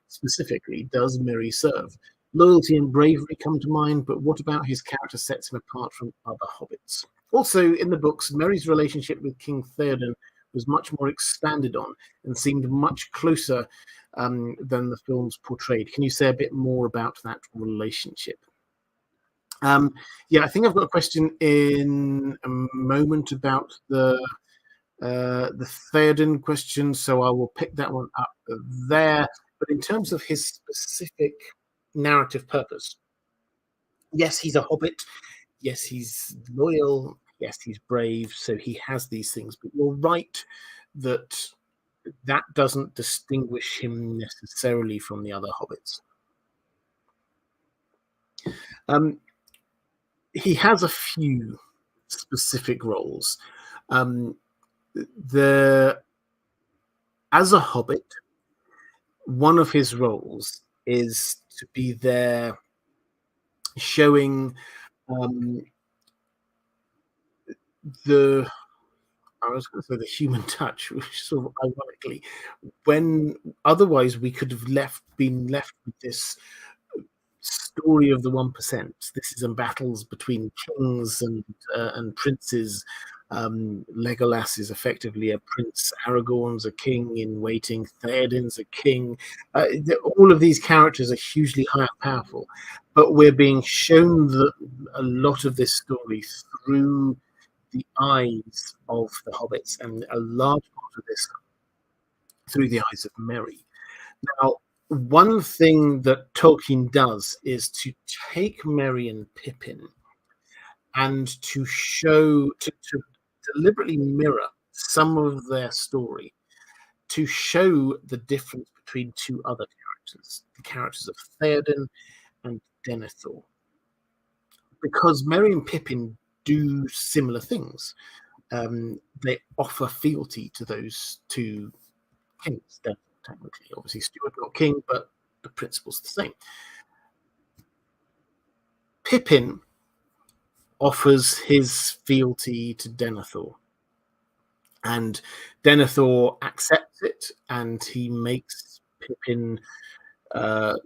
[SPEAKER 1] specifically does Merry serve? Loyalty and bravery come to mind, but what about his character sets him apart from other hobbits? Also, in the books, Merry's relationship with King Theoden was much more expanded on and seemed much closer than the films portrayed. Can you say a bit more about that relationship? Yeah, I think I've got a question in a moment about the Theoden question, so I will pick that one up there. But in terms of his specific narrative purpose, yes, he's a hobbit. Yes, he's loyal. Yes, he's brave. So he has these things. But you're right that that doesn't distinguish him necessarily from the other hobbits. He has a few specific roles. As a hobbit, one of his roles is to be there showing I was going to say the human touch, which sort of ironically, when otherwise we could have been left with this story of the 1%. This is in battles between kings and princes. Legolas is effectively a prince. Aragorn's a king in waiting. Theoden's a king. All of these characters are hugely high and powerful, but we're being shown a lot of this story through the eyes of the hobbits, and a large part of this through the eyes of Merry. Now, one thing that Tolkien does is to take Merry and Pippin and to deliberately mirror some of their story, to show the difference between two other characters, the characters of Theoden and Denethor. Because Merry and Pippin do similar things. They offer fealty to those two kings, technically. Obviously, Stuart not king, but the principle's the same. Pippin offers his fealty to Denethor. And Denethor accepts it, and he makes Pippin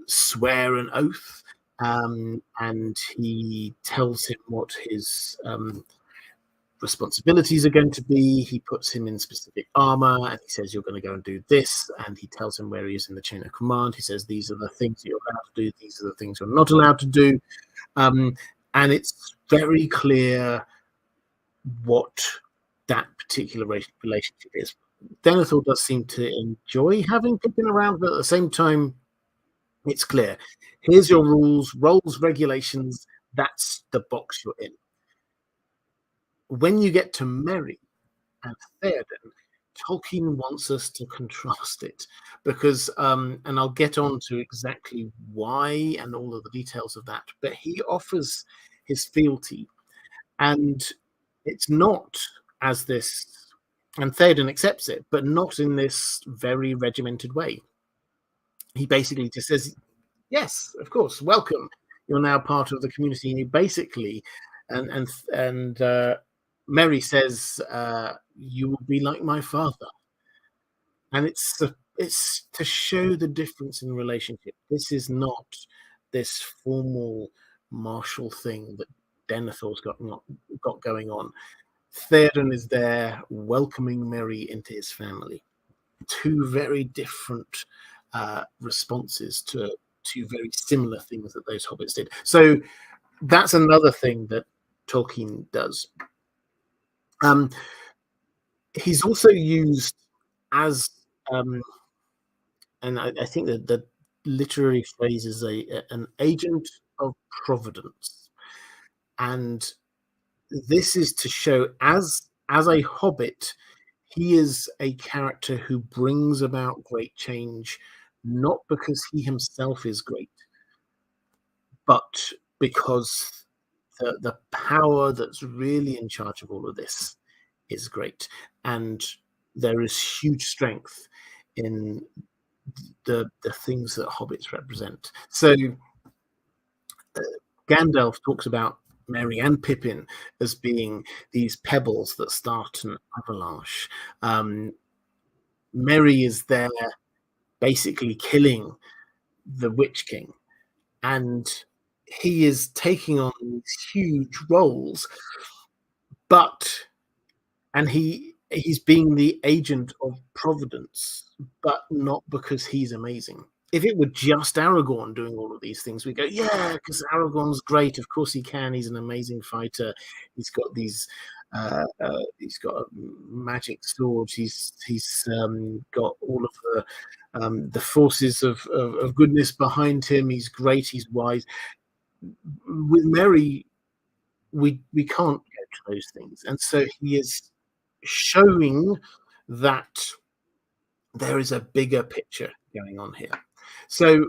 [SPEAKER 1] swear an oath, and he tells him what his responsibilities are going to be. He puts him in specific armor, and he says, "You're going to go and do this." And he tells him where he is in the chain of command. He says, "These are the things you're allowed to do. These are the things you're not allowed to do." Um, and it's very clear what that particular relationship is. Denethor does seem to enjoy having Pippin around, but at the same time, it's clear. Here's your rules, roles, regulations. That's the box you're in. When you get to Merry and Theoden, Tolkien wants us to contrast it because, and I'll get on to exactly why and all of the details of that, but he offers his fealty, and it's not as this, and Theoden accepts it, but not in this very regimented way. He basically just says, yes, of course, welcome. You're now part of the community. And he basically, and Merry says, you will be like my father, and it's to show the difference in relationship. This is not this formal martial thing that Denethor's got going on. Theoden is there welcoming Merry into his family. Two very different responses to two very similar things that those hobbits did. So that's another thing that Tolkien does. He's also used as, and I think that the literary phrase is an agent of providence, and this is to show as a hobbit, he is a character who brings about great change, not because he himself is great, but because the power that's really in charge of all of this is great. And there is huge strength in the things that hobbits represent. So Gandalf talks about Merry and Pippin as being these pebbles that start an avalanche. Merry is there basically killing the Witch King, and he is taking on these huge roles, but and he's being the agent of providence, but not because he's amazing. If it were just Aragorn doing all of these things, we go, yeah, because Aragorn's great. Of course he can. He's an amazing fighter. He's got these. He's got a magic sword. He's got all of the forces of goodness behind him. He's great. He's wise. With Merry, we can't get to those things, and so he is showing that there is a bigger picture going on here. So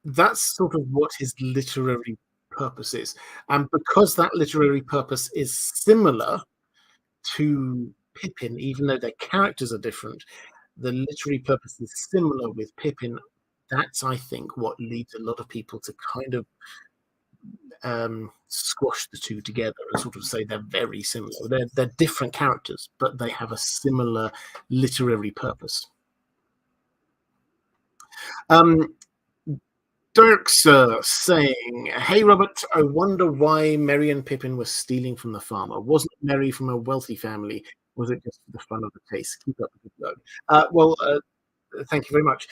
[SPEAKER 1] that's sort of what his literary purpose is. And because that literary purpose is similar to Pippin, even though their characters are different, the literary purpose is similar with Pippin. That's, I think, what leads a lot of people to kind of squash the two together and sort of say they're very similar. They're different characters, but they have a similar literary purpose. Dirk Sir saying, "Hey Robert, I wonder why Merry and Pippin were stealing from the farmer. Wasn't Merry from a wealthy family? Was it just for the fun of the case? Keep up the good work." Thank you very much.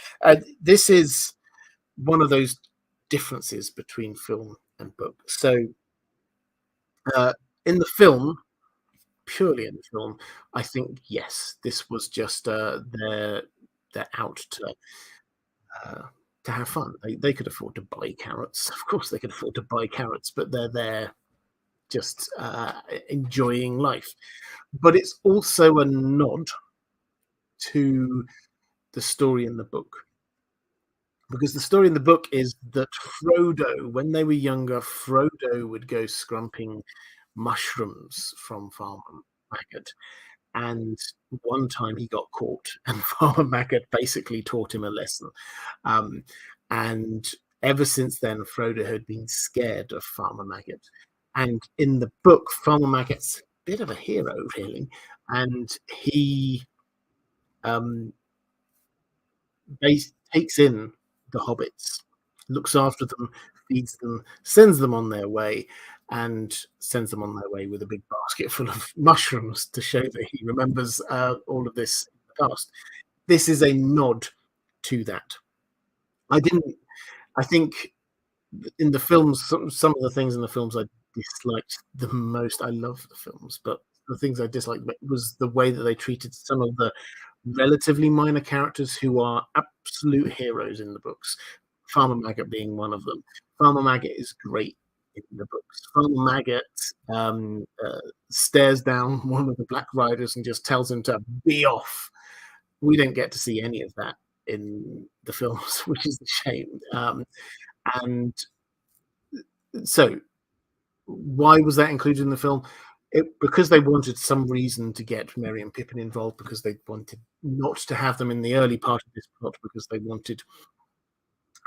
[SPEAKER 1] This is one of those differences between film and book. So in the film, purely in the film, I think yes, this was just they're out to have fun. They could afford to buy carrots. Of course, they could afford to buy carrots, but they're there just enjoying life. But it's also a nod to the story in the book. Because the story in the book is that Frodo, when they were younger, Frodo would go scrumping mushrooms from Farmer Maggot. And one time he got caught, and Farmer Maggot basically taught him a lesson. And ever since then, Frodo had been scared of Farmer Maggot. And in the book, Farmer Maggot's a bit of a hero, really. and he um, takes in the hobbits, looks after them, feeds them, sends them on their way, and sends them on their way with a big basket full of mushrooms to show that he remembers all of this in the past. This is a nod to that. I didn't. I think in the films, some of the things in the films I disliked the most. I love the films, but the things I disliked was the way that they treated some of the relatively minor characters who are absolute heroes in the books. Farmer Maggot being one of them. Farmer Maggot is great in the books. Farmer Maggot stares down one of the Black Riders and just tells him to be off. We don't get to see any of that in the films, which is a shame. And so, why was that included in the film? Because they wanted some reason to get Merry and Pippin involved, because they wanted not to have them in the early part of this plot, because they wanted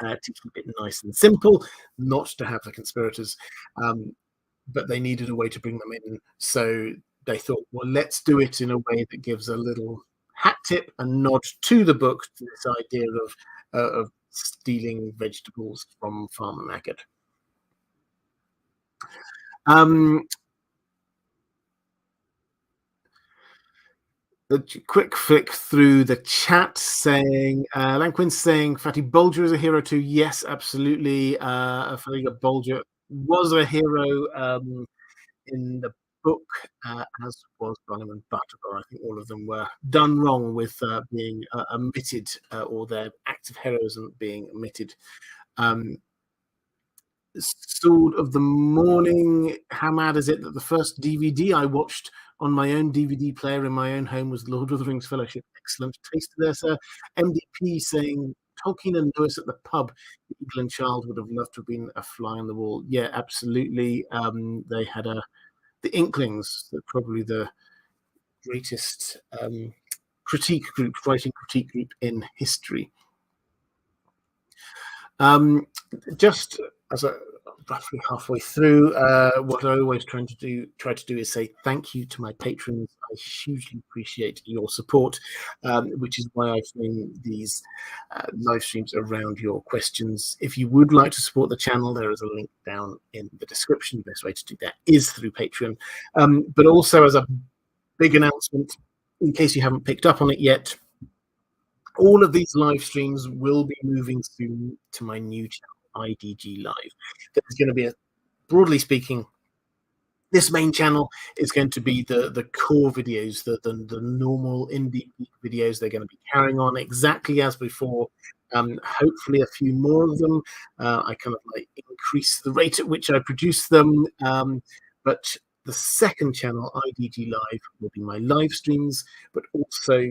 [SPEAKER 1] to keep it nice and simple, not to have the conspirators, but they needed a way to bring them in. So they thought, well, let's do it in a way that gives a little hat tip and nod to the book, to this idea of stealing vegetables from Farmer Maggot. A quick flick through the chat saying, Lanquin's saying Fatty Bulger is a hero too. Yes, absolutely. Fatty Bulger was a hero in the book, as was Bonham and Butterbur. I think all of them were done wrong with being omitted, or their acts of heroism being omitted. Sword of the Morning. How mad is it that the first DVD I watched on my own DVD player in my own home was Lord of the Rings Fellowship? Excellent taste there, sir. MDP saying Tolkien and Lewis at the pub. The Eagle and Child would have loved to have been a fly on the wall. Yeah, absolutely. They had the Inklings, probably the greatest writing critique group in history. Just as roughly halfway through, what I always try to do is say thank you to my patrons. I hugely appreciate your support, which is why I frame these live streams around your questions. If you would like to support the channel, there is a link down in the description. The best way to do that is through Patreon. But also, as a big announcement, in case you haven't picked up on it yet, all of these live streams will be moving soon to my new channel, IDG Live. There's going to be broadly speaking, this main channel is going to be the core videos, the normal indie videos. They're going to be carrying on exactly as before. Hopefully a few more of them. I kind of like increase the rate at which I produce them. But the second channel, IDG Live, will be my live streams, but also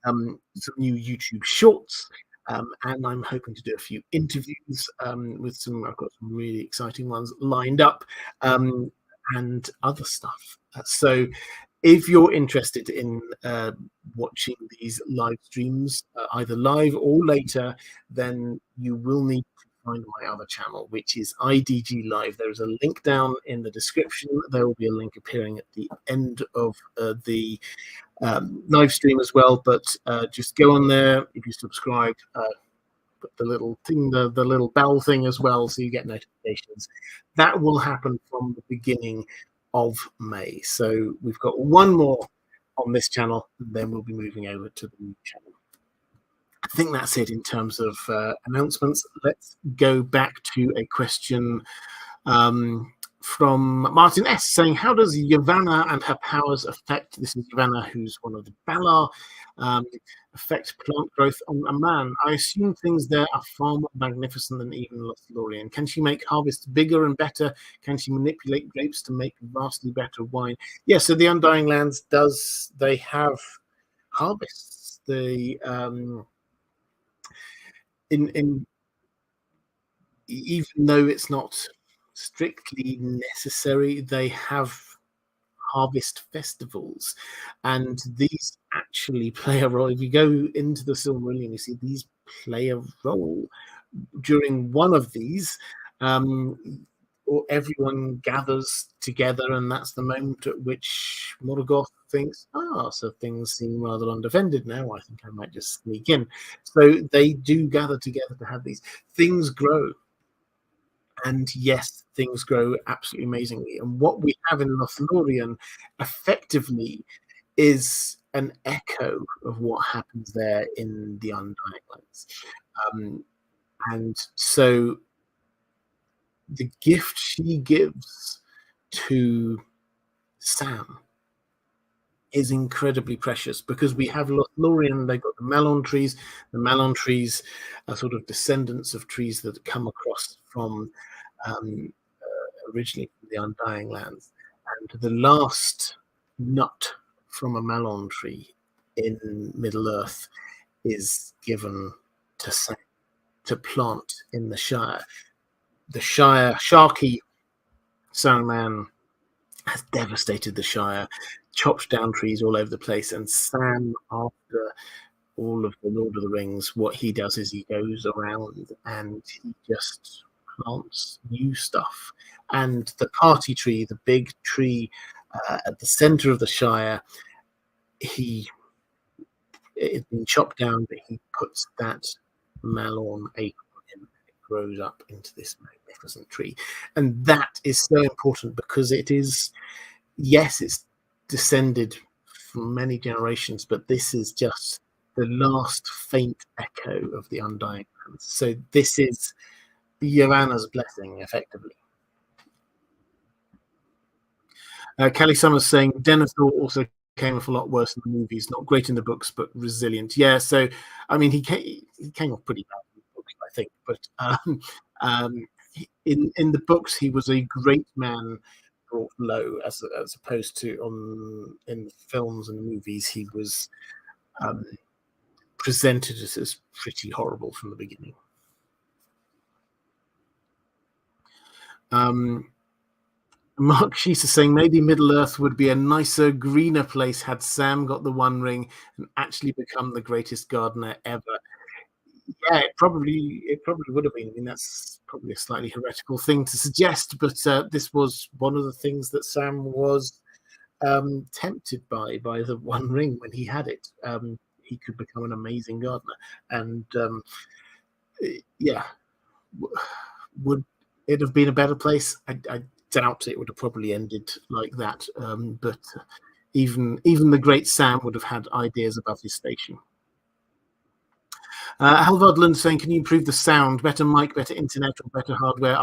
[SPEAKER 1] some new YouTube shorts, and I'm hoping to do a few interviews with some. I've got some really exciting ones lined up, and other stuff. So, if you're interested in watching these live streams, either live or later, then you will need to find my other channel, which is IDG Live. There is a link down in the description. There will be a link appearing at the end of the live stream as well, but just go on there. If you subscribe, put the little thing, the little bell thing as well, so you get notifications. That will happen from the beginning of May. So we've got one more on this channel, and then we'll be moving over to the new channel. I think that's it in terms of announcements. Let's go back to a question from Martin S. saying, how does Yavanna and her powers affect, this is Yavanna, who's one of the Valar, affect plant growth on a man? I assume things there are far more magnificent than even Lothlorien. Can she make harvests bigger and better? Can she manipulate grapes to make vastly better wine? Yeah, so the Undying Lands they have harvests. They even though it's not strictly necessary, they have harvest festivals, and these actually play a role. If you go into the Silmarillion, you see these play a role. During one of these, or everyone gathers together, and that's the moment at which Morgoth thinks, ah, so things seem rather undefended now. I think I might just sneak in. So they do gather together to have these things grow. And yes, things grow absolutely amazingly. And what we have in Lothlorien effectively is an echo of what happens there in the Undying Lands. Um, and so the gift she gives to Sam is incredibly precious because we have Lothlorien, they've got the Malon trees. The Malon trees are sort of descendants of trees that come across from um, originally from the Undying Lands. And the last nut from a Malon tree in Middle Earth is given to Sam to plant in the Shire. The Shire, Sharky Saruman has devastated the Shire, chopped down trees all over the place, and Sam, after all of the Lord of the Rings, what he does is he goes around and he just plants new stuff. And the party tree, the big tree at the center of the Shire, it's been chopped down, but he puts that Malorn acorn in, and it grows up into this magnificent tree. And that is so important because it is, yes, it's descended from many generations, but this is just the last faint echo of the Undying Lands. So this is Joanna's blessing, effectively. Kelly Summers saying Denethor also came off a lot worse in the movies. Not great in the books, but resilient. Yeah, so I mean, he came off pretty bad in the books, I think. But in the books, he was a great man brought low, as opposed to in the films and movies, he was presented as pretty horrible from the beginning. Mark Sheets is saying maybe Middle Earth would be a nicer, greener place had Sam got the One Ring and actually become the greatest gardener ever. Yeah, it probably would have been. I mean, that's probably a slightly heretical thing to suggest, but this was one of the things that Sam was tempted by the One Ring when he had it. He could become an amazing gardener, and yeah, would it have been a better place? I doubt it would have probably ended like that. But even the great Sam would have had ideas above his station. Halvard Lund saying, "Can you improve the sound? Better mic, better internet, or better hardware?"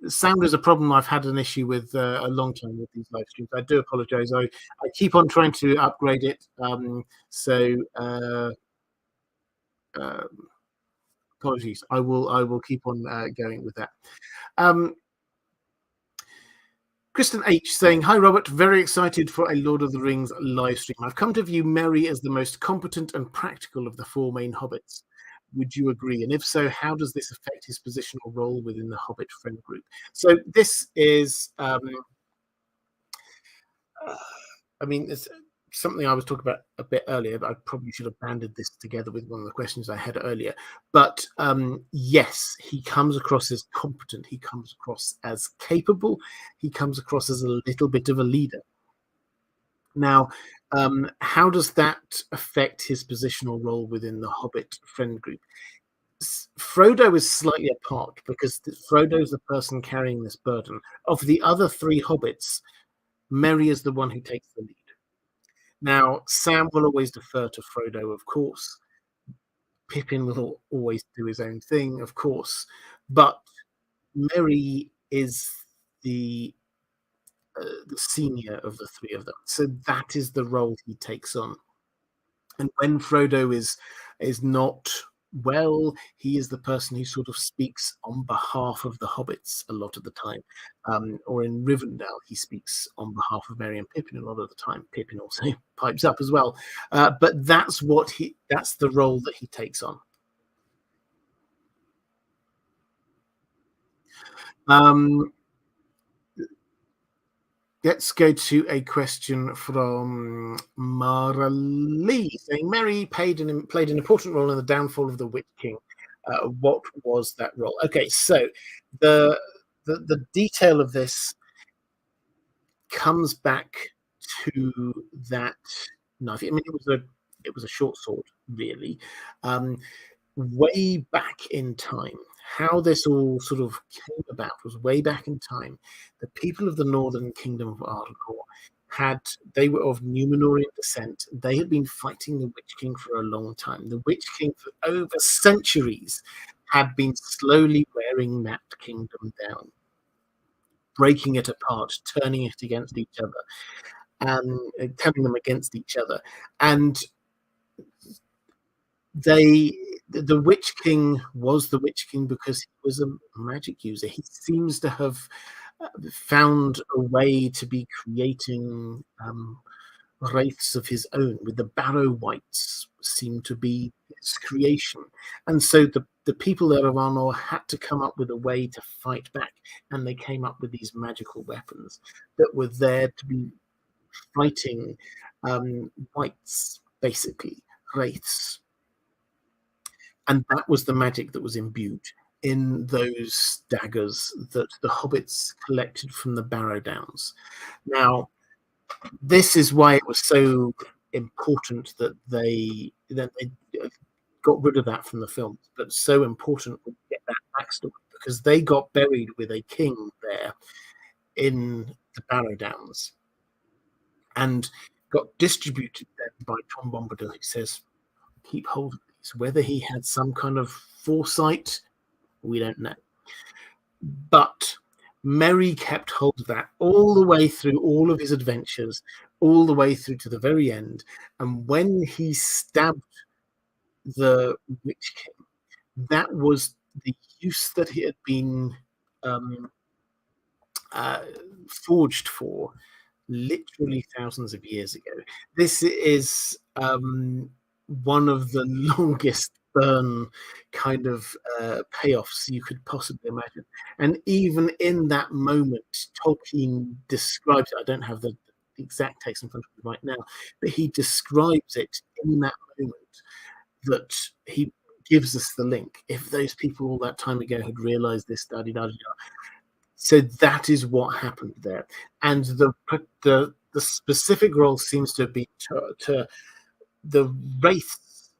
[SPEAKER 1] Sound is a problem I've had an issue with a long time with these live streams. I do apologise. I keep on trying to upgrade it. Apologies. I will keep on going with that. Kristen H saying, "Hi Robert, very excited for a Lord of the Rings live stream. I've come to view Merry as the most competent and practical of the four main hobbits. Would you agree? And if so, how does this affect his positional role within the Hobbit friend group?" So this is, I mean, it's something I was talking about a bit earlier, but I probably should have banded this together with one of the questions I had earlier. But yes, he comes across as competent. He comes across as capable. He comes across as a little bit of a leader. Now, how does that affect his positional role within the Hobbit friend group? Frodo is slightly apart because Frodo is the person carrying this burden. Of the other three hobbits, Merry is the one who takes the lead. Now, Sam will always defer to Frodo, of course. Pippin will always do his own thing, of course. But Merry is the senior of the three of them. So that is the role he takes on. And when Frodo is not well, he is the person who sort of speaks on behalf of the hobbits a lot of the time. Or in Rivendell, he speaks on behalf of Merry and Pippin a lot of the time. Pippin also pipes up as well. But that's the role that he takes on. Let's go to a question from Mara Lee saying, "Merry played an important role in the downfall of the Witch King. What was that role?" Okay, so the detail of this comes back to that knife. I mean, it was a short sword, really. Um, Way back in time, how this all sort of came about was way back in time. The people of the Northern Kingdom of Ardenor they were of Numenorian descent. They had been fighting the Witch King for a long time. The Witch King, for over centuries, had been slowly wearing that kingdom down, breaking it apart, turning it against each other, and turning them against each other. And they the Witch King was the Witch King because he was a magic user. He seems to have found a way to be creating wraiths of his own, with the Barrow Wights seem to be his creation. And so the people there of Arnor had to come up with a way to fight back, and they came up with these magical weapons that were there to be fighting wights, basically, wraiths. And that was the magic that was imbued in those daggers that the hobbits collected from the Barrow Downs. Now, this is why it was so important that they got rid of that from the film. But so important to get that backstory, because they got buried with a king there in the Barrow Downs and got distributed then by Tom Bombadil, who says, keep hold of these. Whether he had some kind of foresight, we don't know. But Merry kept hold of that all the way through all of his adventures, all the way through to the very end. And when he stabbed the Witch King, that was the use that he had been forged for literally thousands of years ago. This is one of the longest burn kind of payoffs you could possibly imagine. And even in that moment, Tolkien describes it. I don't have the exact text in front of me right now, but he describes it in that moment, that he gives us the link. If those people all that time ago had realized this, so that is what happened there. And the specific role seems to be to the wraiths,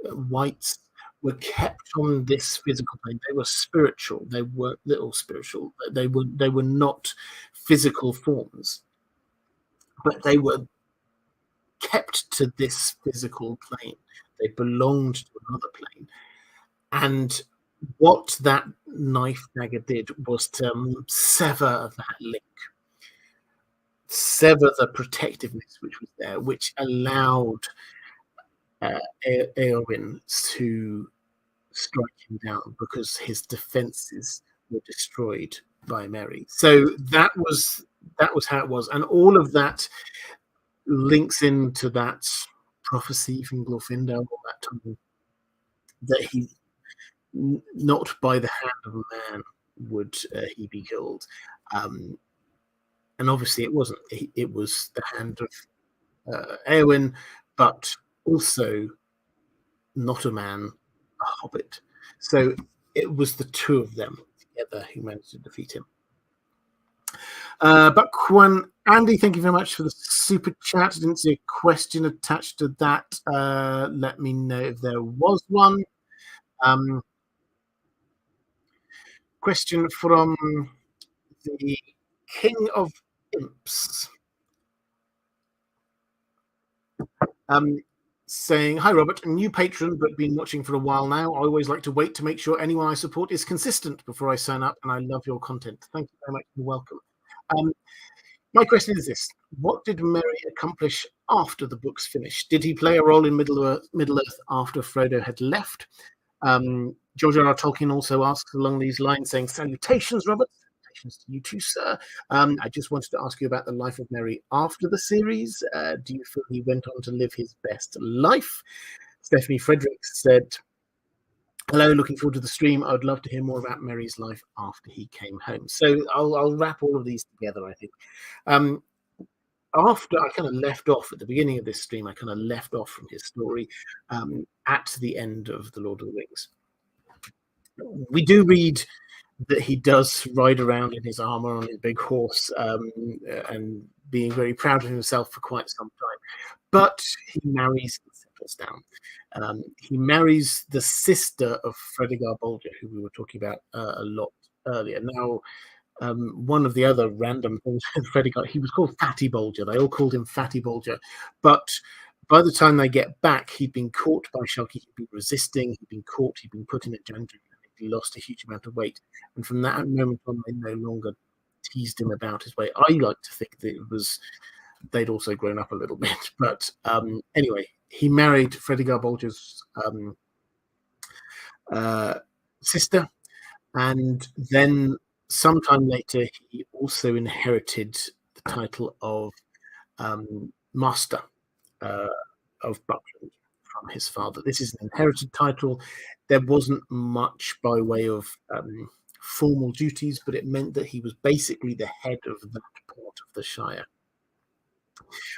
[SPEAKER 1] wights, were kept on this physical plane. They were spiritual. They were little spiritual. They were not physical forms, but they were kept to this physical plane. They belonged to another plane. And what that knife dagger did was to sever that link, sever the protectiveness which was there, which allowed Eowyn to strike him down, because his defenses were destroyed by Merry. So that was how it was, and all of that links into that prophecy from Glorfindel all that time, that he, not by the hand of a man would he be killed, and obviously it wasn't. It was the hand of Eowyn, but also not a man, a hobbit. So it was the two of them together who managed to defeat him. But Andy, thank you very much for the super chat. I didn't see a question attached to that. Let me know if there was one. Question from the King of Imps. Saying, hi Robert, a new patron but been watching for a while now. I always like to wait to make sure anyone I support is consistent before I sign up, and I love your content. Thank you very much and welcome. My question is this: what did Merry accomplish after the books finished? Did he play a role in Middle Earth after Frodo had left? George R. Tolkien also asks along these lines, saying, salutations, Robert. To you too, sir. I just wanted to ask you about the life of Merry after the series. Do you feel he went on to live his best life? Stephanie Fredericks said, hello, looking forward to the stream. I would love to hear more about Merry's life after he came home. So I'll wrap all of these together, I think. After I kind of left off at the beginning of this stream, I kind of left off from his story at the end of The Lord of the Rings. We do read that he does ride around in his armor on his big horse, and being very proud of himself for quite some time. But he marries and settles down. He marries the sister of Fredegar Bolger, who we were talking about a lot earlier. Now, one of the other random things Fredegar, he was called Fatty Bolger. They all called him Fatty Bolger. But by the time they get back, he'd been caught by Sharky. He'd been resisting. He'd been caught. He'd been put in a dungeon. He lost a huge amount of weight. And from that moment on, they no longer teased him about his weight. I like to think that it was they'd also grown up a little bit. But anyway, he married Fredegar Bolger's sister, and then sometime later, he also inherited the title of Master of Buckland from his father. This is an inherited title. There wasn't much by way of formal duties, but it meant that he was basically the head of that part of the Shire.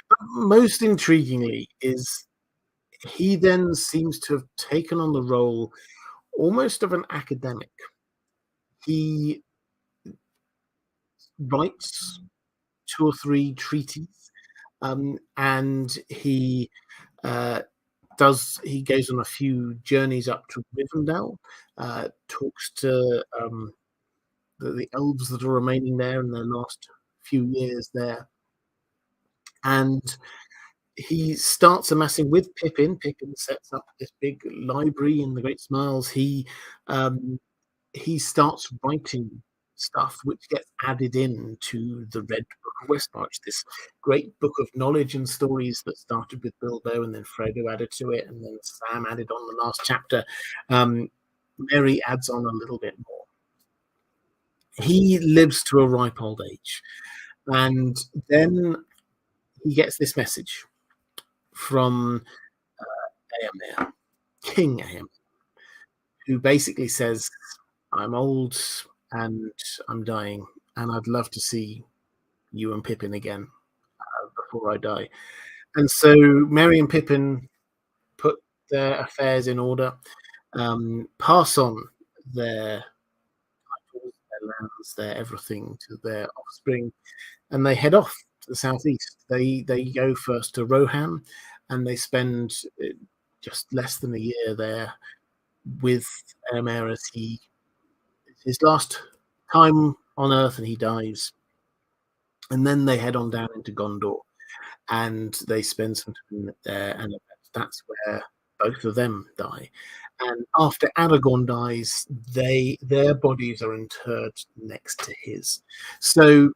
[SPEAKER 1] But most intriguingly is he then seems to have taken on the role almost of an academic. He writes 2 or 3 treatises, and he goes on a few journeys up to Rivendell, talks to the elves that are remaining there in their last few years there, and he starts amassing with Pippin. Pippin sets up this big library in the Great Smiles. He starts writing stuff which gets added in to the Red Book of Westmarch, this great book of knowledge and stories that started with Bilbo, and then Frodo added to it, and then Sam added on the last chapter. Merry adds on a little bit more. He lives to a ripe old age, and then he gets this message from Eomer, King Eomer, who basically says, I'm old and I'm dying, and I'd love to see you and Pippin again before I die. And so Merry and Pippin put their affairs in order, pass on their titles, their lands, their everything to their offspring, and they head off to the southeast. They go first to Rohan, and they spend just less than a year there with Eomer as his last time on Earth, and he dies. And then they head on down into Gondor, and they spend some time there, and that's where both of them die. And after Aragorn dies, their bodies are interred next to his. So,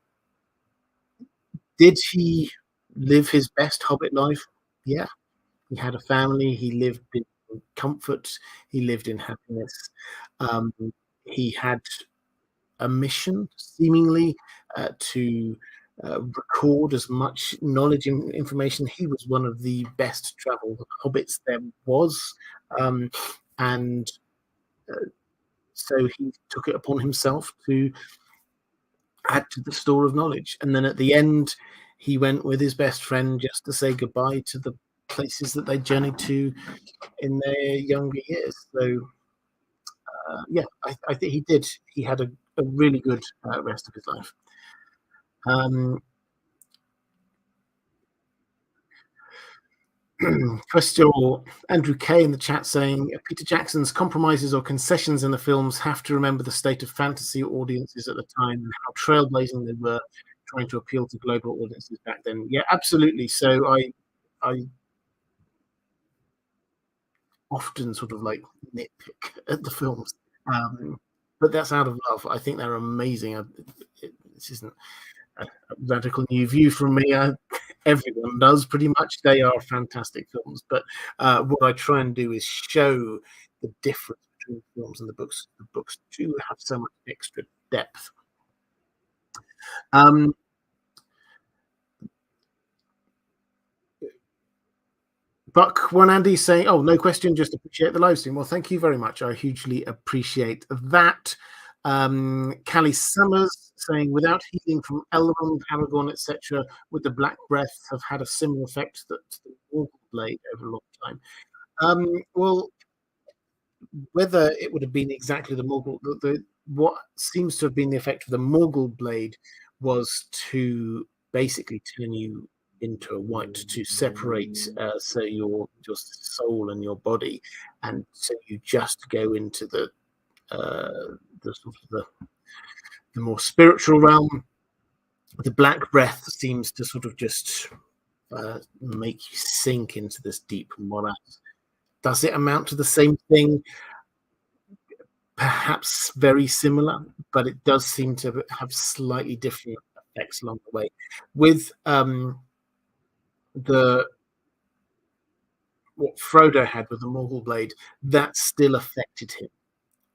[SPEAKER 1] did he live his best Hobbit life? Yeah, he had a family. He lived in comfort. He lived in happiness. He had a mission, seemingly, to record as much knowledge and information. He was one of the best traveled hobbits there was, and so he took it upon himself to add to the store of knowledge. And then at the end, he went with his best friend just to say goodbye to the places that they journeyed to in their younger years. So yeah, I think he did. He had a really good rest of his life. Question Andrew K in the chat saying Peter Jackson's compromises or concessions in the films have to remember the state of fantasy audiences at the time and how trailblazing they were trying to appeal to global audiences back then. Yeah, absolutely. So I often sort of like nitpick at the films, but that's out of love. I think they're amazing. This isn't a radical new view from me. Everyone does pretty much. They are fantastic films, but what I try and do is show the difference between the films and the books. The books do have so much extra depth. Buck One Andy saying, "Oh, no question, just appreciate the live stream." Well, thank you very much. I hugely appreciate that. Callie Summers saying, "Without healing from Elrond, Aragorn, etc., would the Black Breath have had a similar effect that the Morgul Blade over a long time?" Well, whether it would have been exactly the what seems to have been the effect of the Morgul Blade was to basically turn you into a white to separate, so your soul and your body, and so you just go into the sort of the more spiritual realm. The black breath seems to sort of just make you sink into this deep morass. Does it amount to the same thing? Perhaps very similar, but it does seem to have slightly different effects along the way. With the what Frodo had with the Morgul blade, that still affected him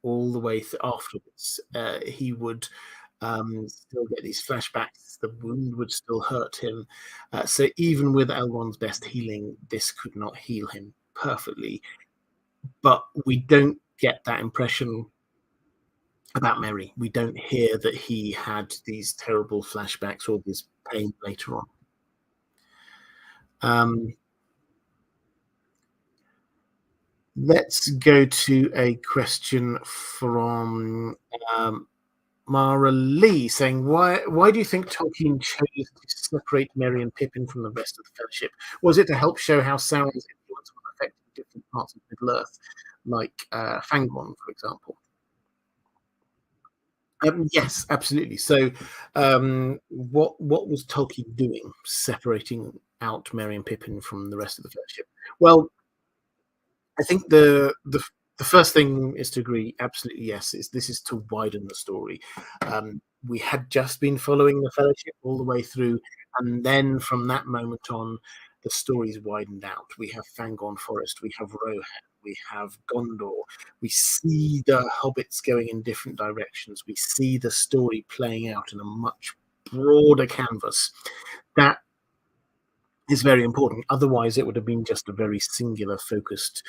[SPEAKER 1] all the way afterwards. He would still get these flashbacks. The wound would still hurt him. So even with Elrond's best healing, this could not heal him perfectly. But we don't get that impression about Merry. We don't hear that he had these terrible flashbacks or this pain later on. Let's go to a question from Mara Lee saying, why do you think Tolkien chose to separate Merry and Pippin from the rest of the Fellowship? Was it to help show how Sauron's influence was affecting different parts of Middle-earth, like Fangorn, for example? Yes, absolutely. So what was Tolkien doing, separating out Merry and Pippin from the rest of the Fellowship? Well, I think the first thing is to agree, absolutely yes. This is to widen the story. We had just been following the Fellowship all the way through, and then from that moment on, the story's widened out. We have Fangorn Forest, we have Rohan, we have Gondor. We see the hobbits going in different directions. We see the story playing out in a much broader canvas. That is very important. Otherwise, it would have been just a very singular, focused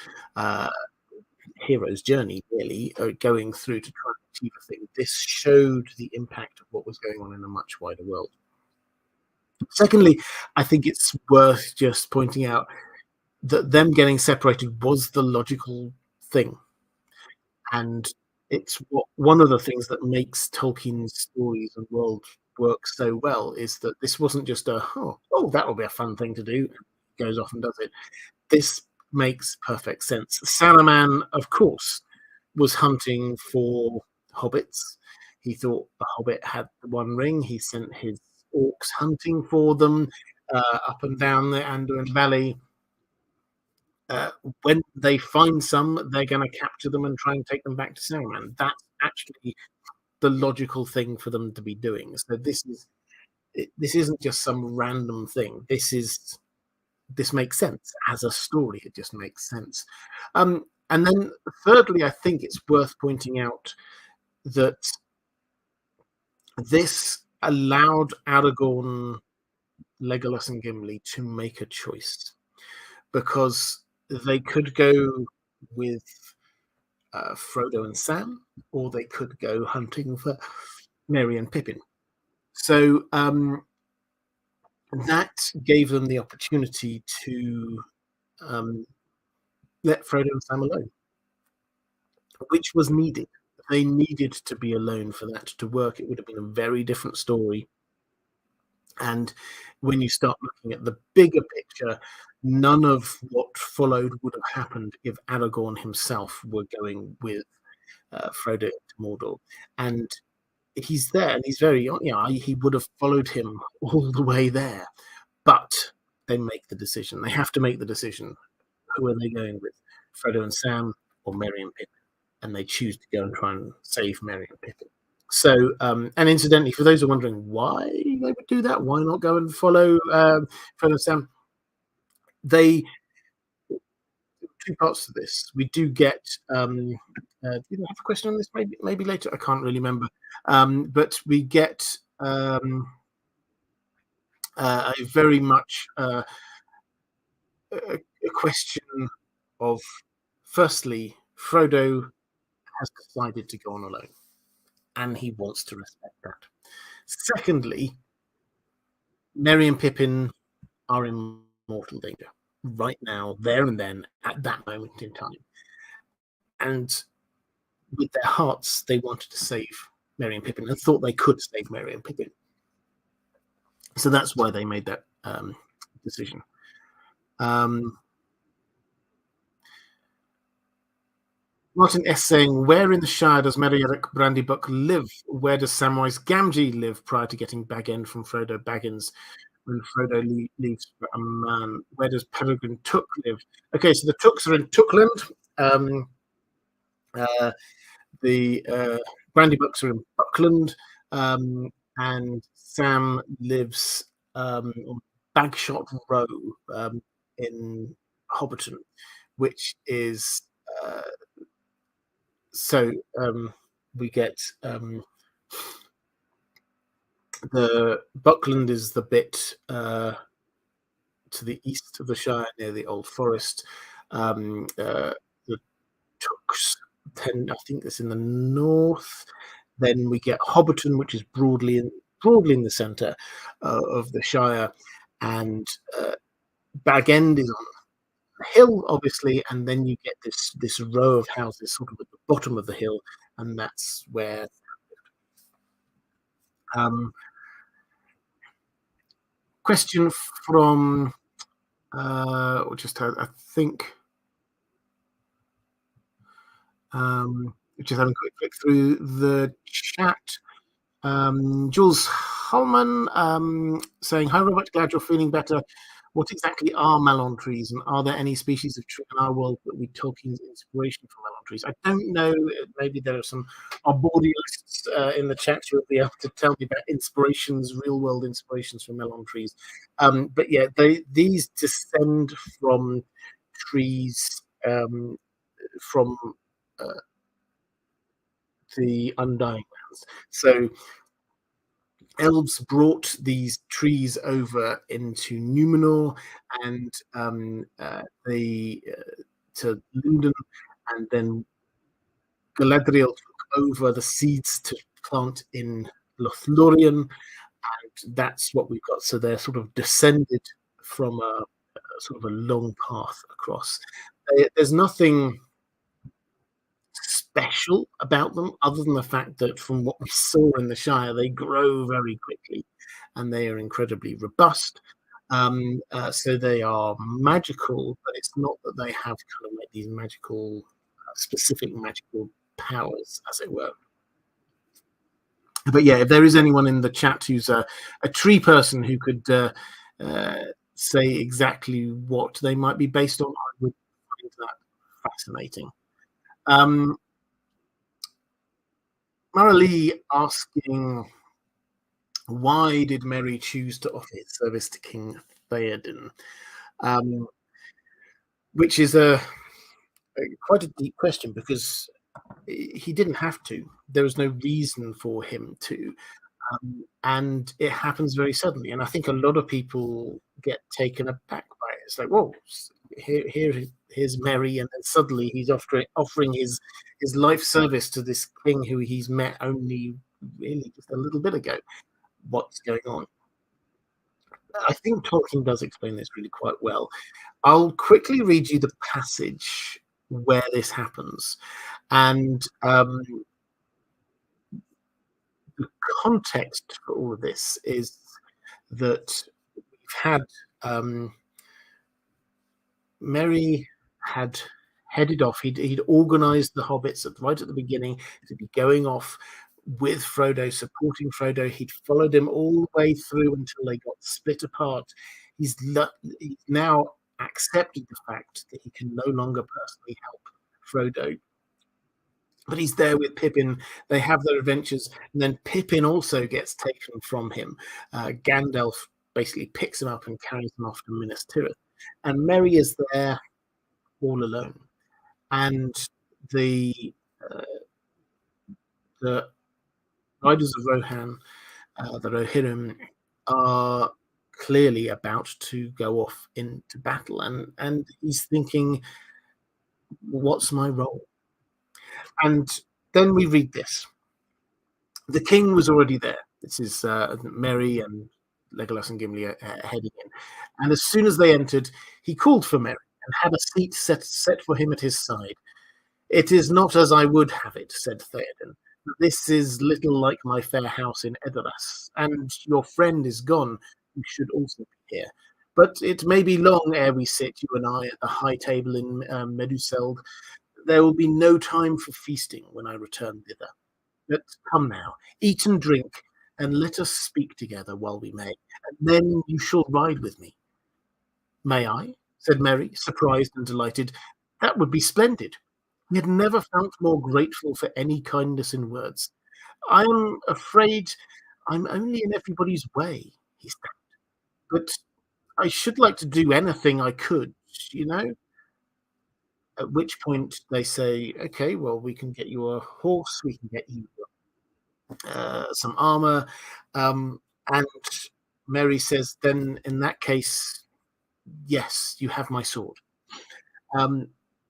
[SPEAKER 1] hero's journey, really, going through to try and achieve a thing. This showed the impact of what was going on in a much wider world. Secondly, I think it's worth just pointing out that them getting separated was the logical thing. And it's one of the things that makes Tolkien's stories and world work so well is that this wasn't just that will be a fun thing to do. Goes off and does it. This makes perfect sense. Saruman, of course, was hunting for hobbits. He thought the hobbit had the One Ring. He sent his orcs hunting for them up and down the Anduin Valley. When they find some, they're going to capture them and try and take them back to Saruman. That's actually the logical thing for them to be doing. So this isn't just some random thing. This makes sense as a story. It just makes sense. And then thirdly, I think it's worth pointing out that this allowed Aragorn, Legolas, and Gimli to make a choice, because they could go with Frodo and Sam, or they could go hunting for Merry and Pippin. So that gave them the opportunity to let Frodo and Sam alone, which was needed. They needed to be alone for that to work. It would have been a very different story. And when you start looking at the bigger picture, none of what followed would have happened if Aragorn himself were going with Frodo to Mordor. And he's there, and he's very, he would have followed him all the way there. But they make the decision. They have to make the decision. Who are they going with? Frodo and Sam, or Merry and Pippin? And they choose to go and try and save Merry and Pippin. So, and incidentally, for those who are wondering why they would do that, why not go and follow Frodo and Sam? Two parts to this. We do get. Do you have a question on this? Maybe later. I can't really remember. But we get a very much a question of, firstly, Frodo has decided to go on alone, and he wants to respect that. Secondly, Merry and Pippin are in mortal danger right now, there and then, at that moment in time. And with their hearts, they wanted to save Merry and Pippin and thought they could save Merry and Pippin. So that's why they made that decision. Um, Martin S saying, where in the Shire does Meriadoc Brandybuck live? Where does Samwise Gamgee live prior to getting Bag End from Frodo Baggins when Frodo leaves for a man? Where does Peregrine Took live? Okay, so the Tooks are in Tookland. Uh, the Brandybucks are in Buckland. And Sam lives on Bagshot Row in Hobbiton, which is uh, so we get the Buckland is the bit to the east of the Shire near the Old Forest. The Tooks, I think that's in the north. Then we get Hobbiton, which is broadly in the centre of the Shire, and Bag End is on the hill, obviously, and then you get this row of houses sort of at the bottom of the hill, and that's where. Question from I think just having a quick click through the chat. Jules Holman saying, hi Robert, glad you're feeling better. What exactly are melon trees, and are there any species of tree in our world that we Tolkien's inspiration for melon trees? I don't know. Maybe there are some arborealists in the chat who will be able to tell me about real world inspirations for melon trees. But yeah, these descend from trees from the Undying Lands. So elves brought these trees over into Numenor and to Lindon, and then Galadriel took over the seeds to plant in Lothlorien, and that's what we've got. So they're sort of descended from a sort of a long path across. There's nothing special about them other than the fact that from what we saw in the Shire, they grow very quickly and they are incredibly robust. So they are magical, but it's not that they have kind of like these magical, specific magical powers, as it were. But yeah, if there is anyone in the chat who's a tree person who could say exactly what they might be based on, I would find that fascinating. Mara Lee asking, why did Merry choose to offer his service to King Theoden? Which is quite a deep question, because he didn't have to. There was no reason for him to. And it happens very suddenly. And I think a lot of people get taken aback by it. It's like, whoa, here's Merry, and then suddenly he's offering his life service to this king who he's met only really just a little bit ago. What's going on? I think Tolkien does explain this really quite well. I'll quickly read you the passage where this happens. And the context for all of this is that we've had Merry had headed off. He'd organised the hobbits right at the beginning to be going off with Frodo, supporting Frodo. He'd followed him all the way through until they got split apart. He's now accepted the fact that he can no longer personally help Frodo. But he's there with Pippin. They have their adventures, and then Pippin also gets taken from him. Gandalf basically picks him up and carries him off to Minas Tirith. And Merry is there all alone. And the riders of Rohan, the Rohirrim, are clearly about to go off into battle. And he's thinking, what's my role? And then we read this. The king was already there. This is Merry and Legolas and Gimli heading in. And as soon as they entered, he called for Merry and had a seat set for him at his side. It is not as I would have it, said Theoden. This is little like my fair house in Edoras, and your friend is gone. you should also be here. But it may be long ere we sit, you and I, at the high table in Meduseld. There will be no time for feasting when I return thither. But come now, eat and drink, and let us speak together while we may, and then you shall ride with me." "May I?" said Mary, surprised and delighted. That would be splendid. He had never felt more grateful for any kindness in words. "I am afraid I'm only in everybody's way," he said, "but I should like to do anything I could, you know?" At which point they say, "Okay, well, we can get you a horse, we can get you some armor." And Mary says, "Then in that case, yes, you have my sword." Um,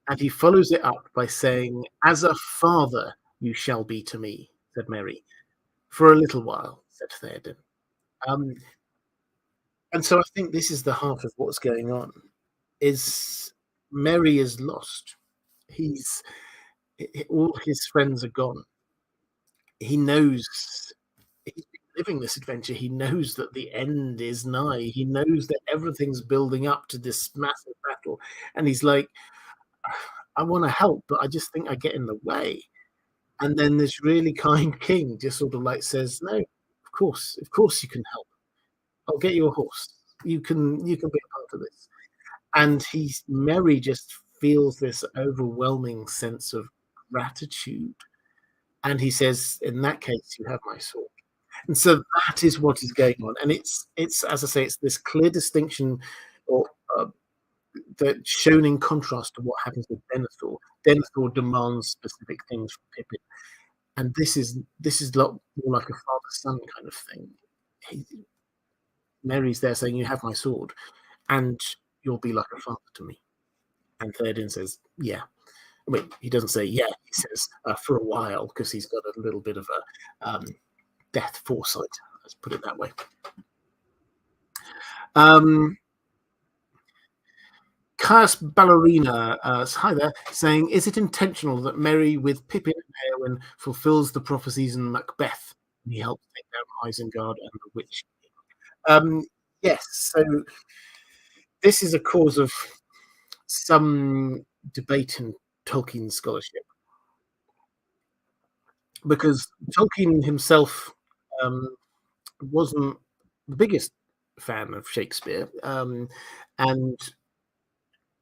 [SPEAKER 1] and he follows it up by saying, "As a father you shall be to me," said Mary. "For a little while," said Theoden. Um, and so I think this is the heart of what's going on. Is Mary is lost. He's all his friends are gone. He knows he's been living this adventure. He knows that the end is nigh. He knows that everything's building up to this massive battle, and he's like, "I want to help, but I just think I get in the way." And then this really kind king just sort of like says, "No, of course you can help. I'll get you a horse. You can be a part of this." And he's Mary just feels this overwhelming sense of gratitude. And he says, "In that case, you have my sword." And so that is what is going on. And it's as I say, it's this clear distinction or that shown in contrast to what happens with Denethor. Denethor demands specific things from Pippin. And this is lot more like a father-son kind of thing. He, Mary's there saying, "You have my sword, and you'll be like a father to me." And Theoden says, "Yeah." I mean, he doesn't say "yeah." He says "for a while," because he's got a little bit of a death foresight. Let's put it that way. Caius Ballerina, hi there, saying, "Is it intentional that Merry with Pippin and Eowyn fulfills the prophecies in Macbeth? And he helps take down Isengard and the Witch." Um, yes, so this is a cause of some debate in Tolkien scholarship because Tolkien himself um, wasn't the biggest fan of Shakespeare, and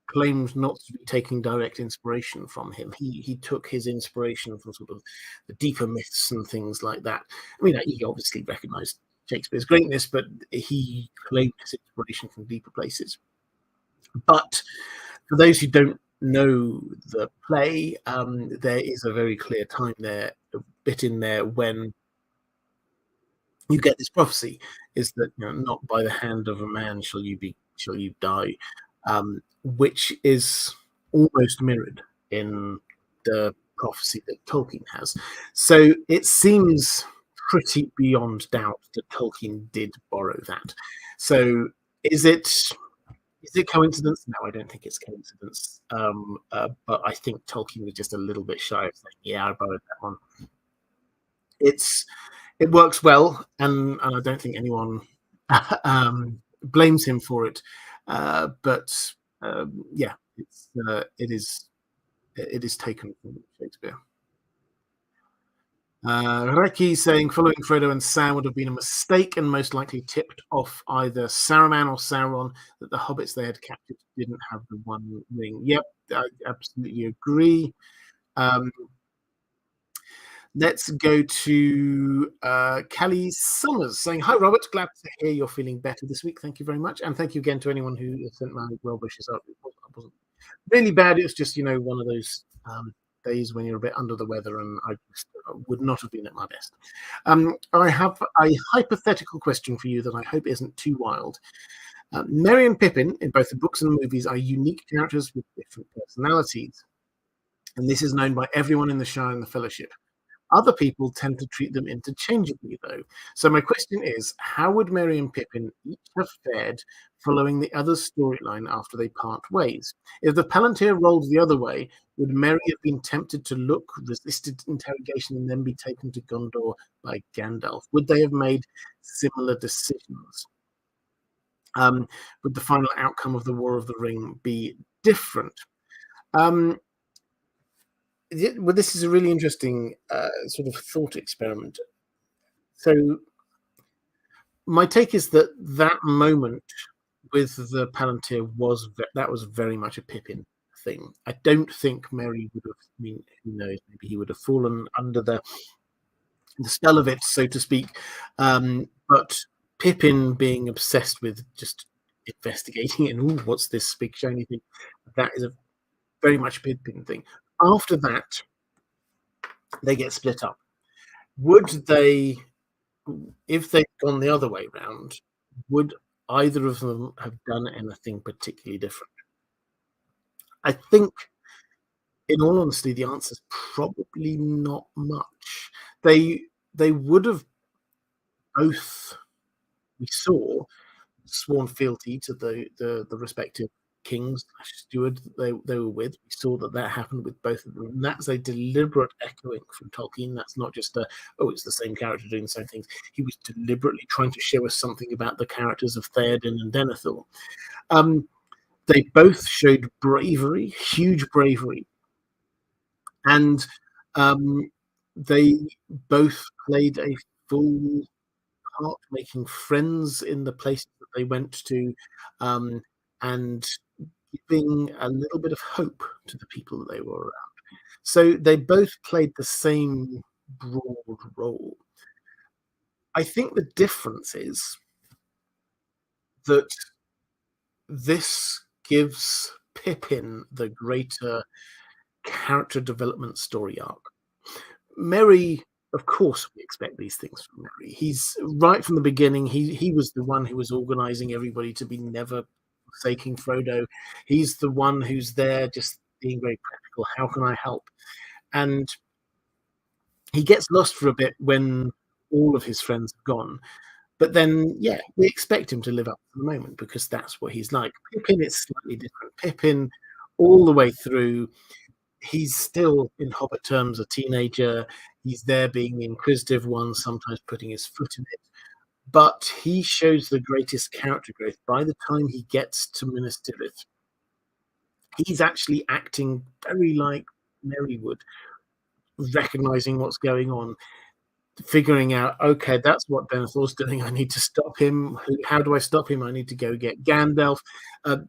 [SPEAKER 1] claims not to be taking direct inspiration from him. He took his inspiration from sort of the deeper myths and things like that. I mean, he obviously recognised Shakespeare's greatness, but he claimed his inspiration from deeper places. But for those who don't know the play, there is a very clear time there, a bit in there when you get this prophecy is that not by the hand of a man shall you die, which is almost mirrored in the prophecy that Tolkien has. So it seems pretty beyond doubt that Tolkien did borrow that. So is it coincidence? No, I don't think it's coincidence. But I think Tolkien was just a little bit shy of saying, "Yeah, I borrowed that one." It's it works well, and I don't think anyone blames him for it. But yeah, it is taken from Shakespeare. Reki saying following Frodo and Sam would have been a mistake and most likely tipped off either Saruman or Sauron that the hobbits they had captured didn't have the one ring. Yep, I absolutely agree. Um, Let's go to Callie Summers saying, "Hi, Robert. Glad to hear you're feeling better this week. Thank you very much. And thank you again to anyone who sent my well wishes up. I wasn't really bad. It was just, one of those days when you're a bit under the weather, and I just would not have been at my best. I have a hypothetical question for you that I hope isn't too wild. Merry and Pippin, in both the books and the movies, are unique characters with different personalities. And this is known by everyone in the Shire and the Fellowship. Other people tend to treat them interchangeably, though. So my question is, how would Merry and Pippin each have fared following the other's storyline after they part ways? If the Palantir rolled the other way, would Merry have been tempted to look, resisted interrogation, and then be taken to Gondor by Gandalf? Would they have made similar decisions? um, would the final outcome of the War of the Ring be different? Um, well, this is a really interesting sort of thought experiment. So my take is that that moment with the Palantir that was very much a Pippin thing. I don't think Merry would have. I mean, who knows? Maybe he would have fallen under the spell of it, so to speak. But Pippin being obsessed with just investigating and what's this big shiny thing? That is a very much a Pippin thing. After that, they get split up. Would they, if they'd gone the other way round, would either of them have done anything particularly different? I think, in all honesty, the answer is probably not much. They would have both, we saw, sworn fealty to the respective kings steward they were with. We saw that happened with both of them, and that's a deliberate echoing from Tolkien. That's not just it's the same character doing the same things. He was deliberately trying to show us something about the characters of Theoden and Denethor. They both showed bravery, huge bravery, and they both played a full part, making friends in the places that they went to, and giving a little bit of hope to the people that they were around. So they both played the same broad role. I think the difference is that this gives Pippin the greater character development story arc. Merry, of course, we expect these things from Merry. He's right from the beginning. He was the one who was organizing everybody to be never forsaking Frodo. He's the one who's there, just being very practical. How can I help? And he gets lost for a bit when all of his friends have gone. But then, yeah, we expect him to live up to the moment because that's what he's like. Pippin, it's slightly different. Pippin, all the way through, he's still, in Hobbit terms, a teenager. He's there being the inquisitive one, sometimes putting his foot in it. But he shows the greatest character growth. By the time he gets to Minas Tirith, he's actually acting very like Merry would, recognizing what's going on, figuring out, okay, that's what Denethor's doing. I need to stop him. How do I stop him? I need to go get Gandalf.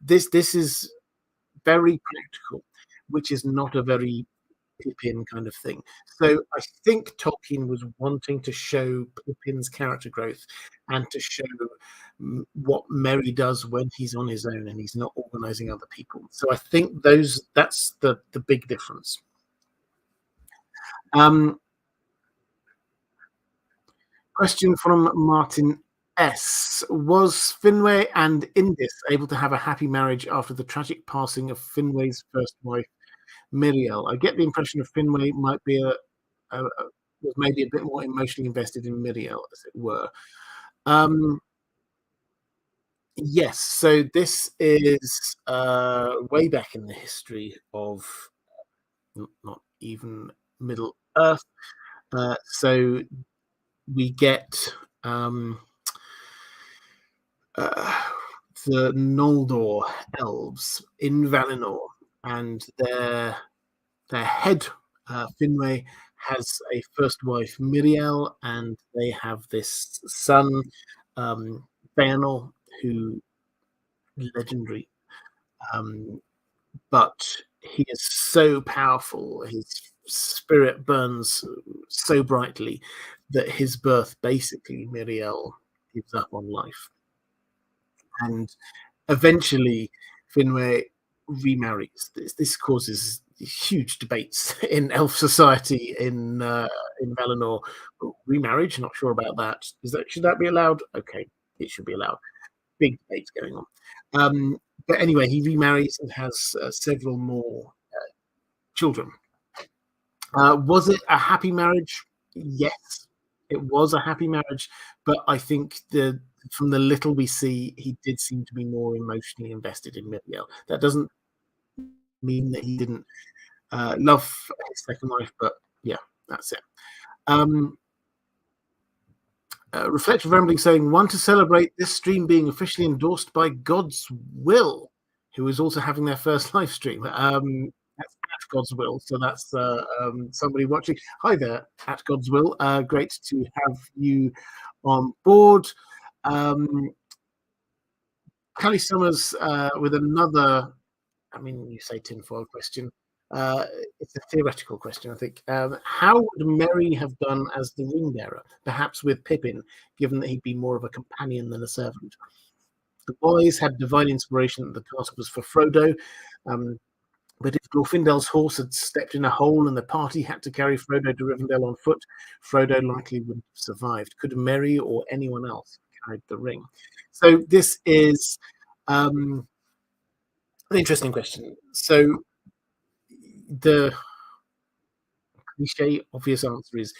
[SPEAKER 1] This is very practical, which is not a very Pippin kind of thing. So I think Tolkien was wanting to show Pippin's character growth and to show what Merry does when he's on his own and he's not organizing other people. So I think that's the big difference. Question from Martin S. Was Finwë and Indis able to have a happy marriage after the tragic passing of Finwë's first wife, Miriel? I get the impression of Finwë might be was maybe a bit more emotionally invested in Miriel, as it were. Yes, so this is way back in the history of not even Middle Earth. So we get the Noldor elves in Valinor, and their head, Finwë, has a first wife, Miriel, and they have this son, Fëanor, who legendary, but he is so powerful. His spirit burns so brightly that his birth, basically, Miriel gives up on life. And eventually, Finwë remarries. This causes huge debates in elf society in Valinor. Remarriage, not sure about that. Should that be allowed? Okay, it should be allowed. Big debates going on. But anyway, he remarries and has several more children. Was it a happy marriage? Yes, it was a happy marriage, but I think from the little we see, he did seem to be more emotionally invested in Miriel. That doesn't mean that he didn't love his second wife, but yeah, that's it. Reflective Rambling saying, one to celebrate this stream being officially endorsed by God's Will, who is also having their first live stream. That's at God's Will, so that's somebody watching. Hi there, at God's Will. Great to have you on board. Callie Summers with another, I mean, you say tinfoil question. It's a theoretical question, I think. How would Merry have done as the ring bearer, perhaps with Pippin, given that he'd be more of a companion than a servant? The boys had divine inspiration that the task was for Frodo, but if Glorfindel's horse had stepped in a hole and the party had to carry Frodo to Rivendell on foot, Frodo likely wouldn't have survived. Could Merry or anyone else have carried the ring? So this is an interesting question. So the cliche, obvious answer is,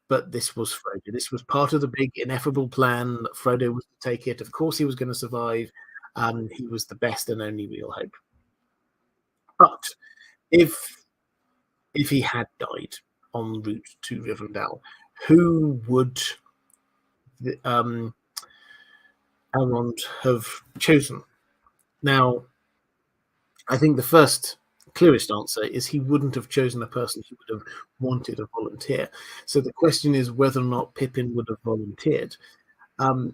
[SPEAKER 1] but this was Frodo. This was part of the big, ineffable plan. Frodo was to take it. Of course, he was going to survive. He was the best and only real hope. But if he had died en route to Rivendell, who would Elrond have chosen? Now, I think the first clearest answer is he wouldn't have chosen a person who would have wanted a volunteer. So the question is whether or not Pippin would have volunteered. I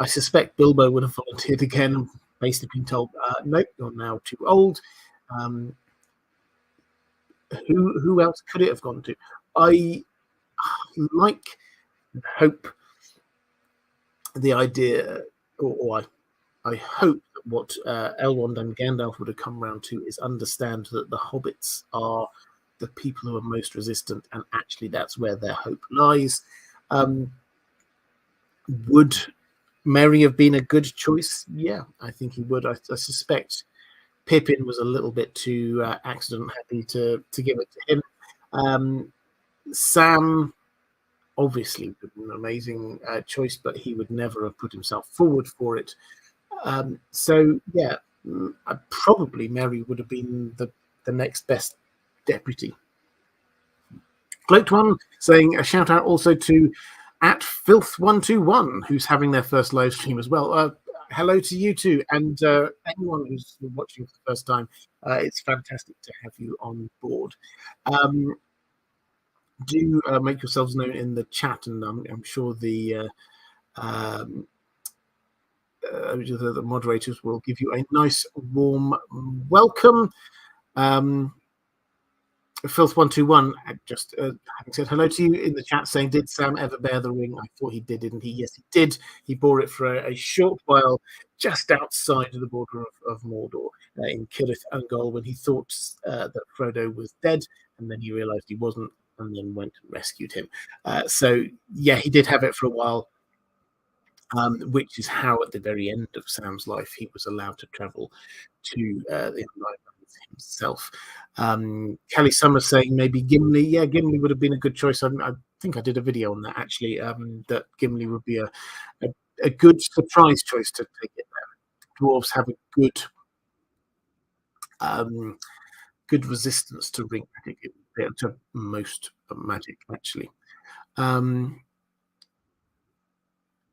[SPEAKER 1] suspect Bilbo would have volunteered again, basically being told, nope, you're now too old. Who else could it have gone to? I like hope the idea, or I hope that what Elrond and Gandalf would have come around to is understand that the hobbits are the people who are most resistant, and actually that's where their hope lies. Would Merry have been a good choice? Yeah, I think he would. I suspect Pippin was a little bit too accident happy to give it to him. Sam obviously would be an amazing choice, but he would never have put himself forward for it. So yeah, probably Merry would have been the next best deputy. Cloaked One saying a shout out also to at Filth121, who's having their first live stream as well. Hello to you too, and anyone who's watching for the first time. It's fantastic to have you on board. Do make yourselves known in the chat, and I'm sure the moderators will give you a nice warm welcome. Filth121 just having said hello to you in the chat, saying, did Sam ever bear the ring? I thought he did, didn't he? Yes, he did. He bore it for a short while just outside of the border of Mordor in Cirith Ungol, when he thought that Frodo was dead, and then he realized he wasn't, and then went and rescued him. So yeah, he did have it for a while, which is how at the very end of Sam's life he was allowed to travel to the Unlight himself. Kelly Summers saying maybe Gimli. Yeah, Gimli would have been a good choice. I think I did a video on that actually, that Gimli would be a good surprise choice to take it there. Dwarves have a good resistance to ring magic, to most magic actually.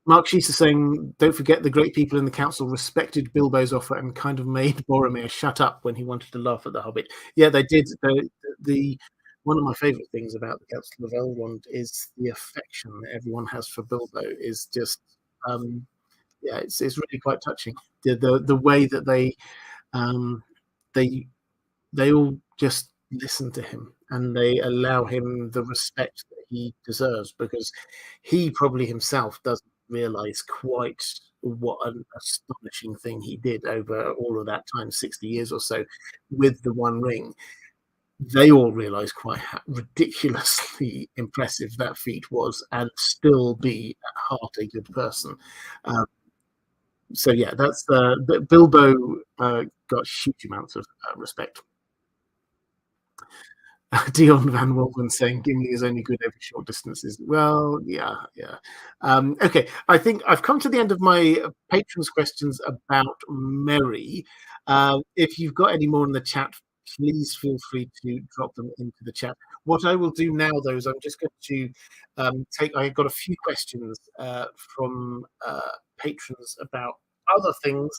[SPEAKER 1] Mark Sheeser saying, don't forget the great people in the council respected Bilbo's offer and kind of made Boromir shut up when he wanted to laugh at the Hobbit. Yeah, they did. One of my favourite things about the Council of Elrond is the affection that everyone has for Bilbo. Is just, yeah, it's really quite touching. The way that they all just listen to him and they allow him the respect that he deserves, because he probably himself doesn't realize quite what an astonishing thing he did over all of that time, 60 years or so, with the One Ring. They all realize quite how ridiculously impressive that feat was, and still be at heart a good person. So yeah, that's Bilbo got huge amounts of respect. Dion Van Wolven saying Gimli is only good over short distances. Well, yeah. Okay, I think I've come to the end of my patrons' questions about Merry. If you've got any more in the chat, please feel free to drop them into the chat. What I will do now, though, is I'm just going to take. I got a few questions from patrons about other things,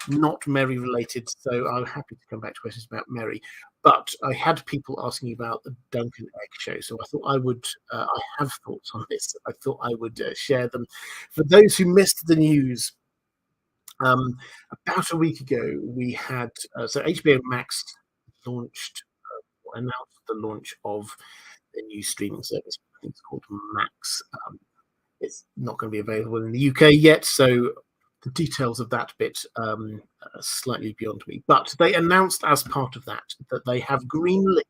[SPEAKER 1] not Mary related. So I'm happy to come back to questions about Mary. But I had people asking about the Duncan Egg show, so I thought I would. I have thoughts on this. I thought I would share them. For those who missed the news, about a week ago, we had so HBO Max launched announced the launch of the new streaming service. I think it's called Max. It's not going to be available in the UK yet, so the details of that bit are slightly beyond me. But they announced as part of that that they have greenlit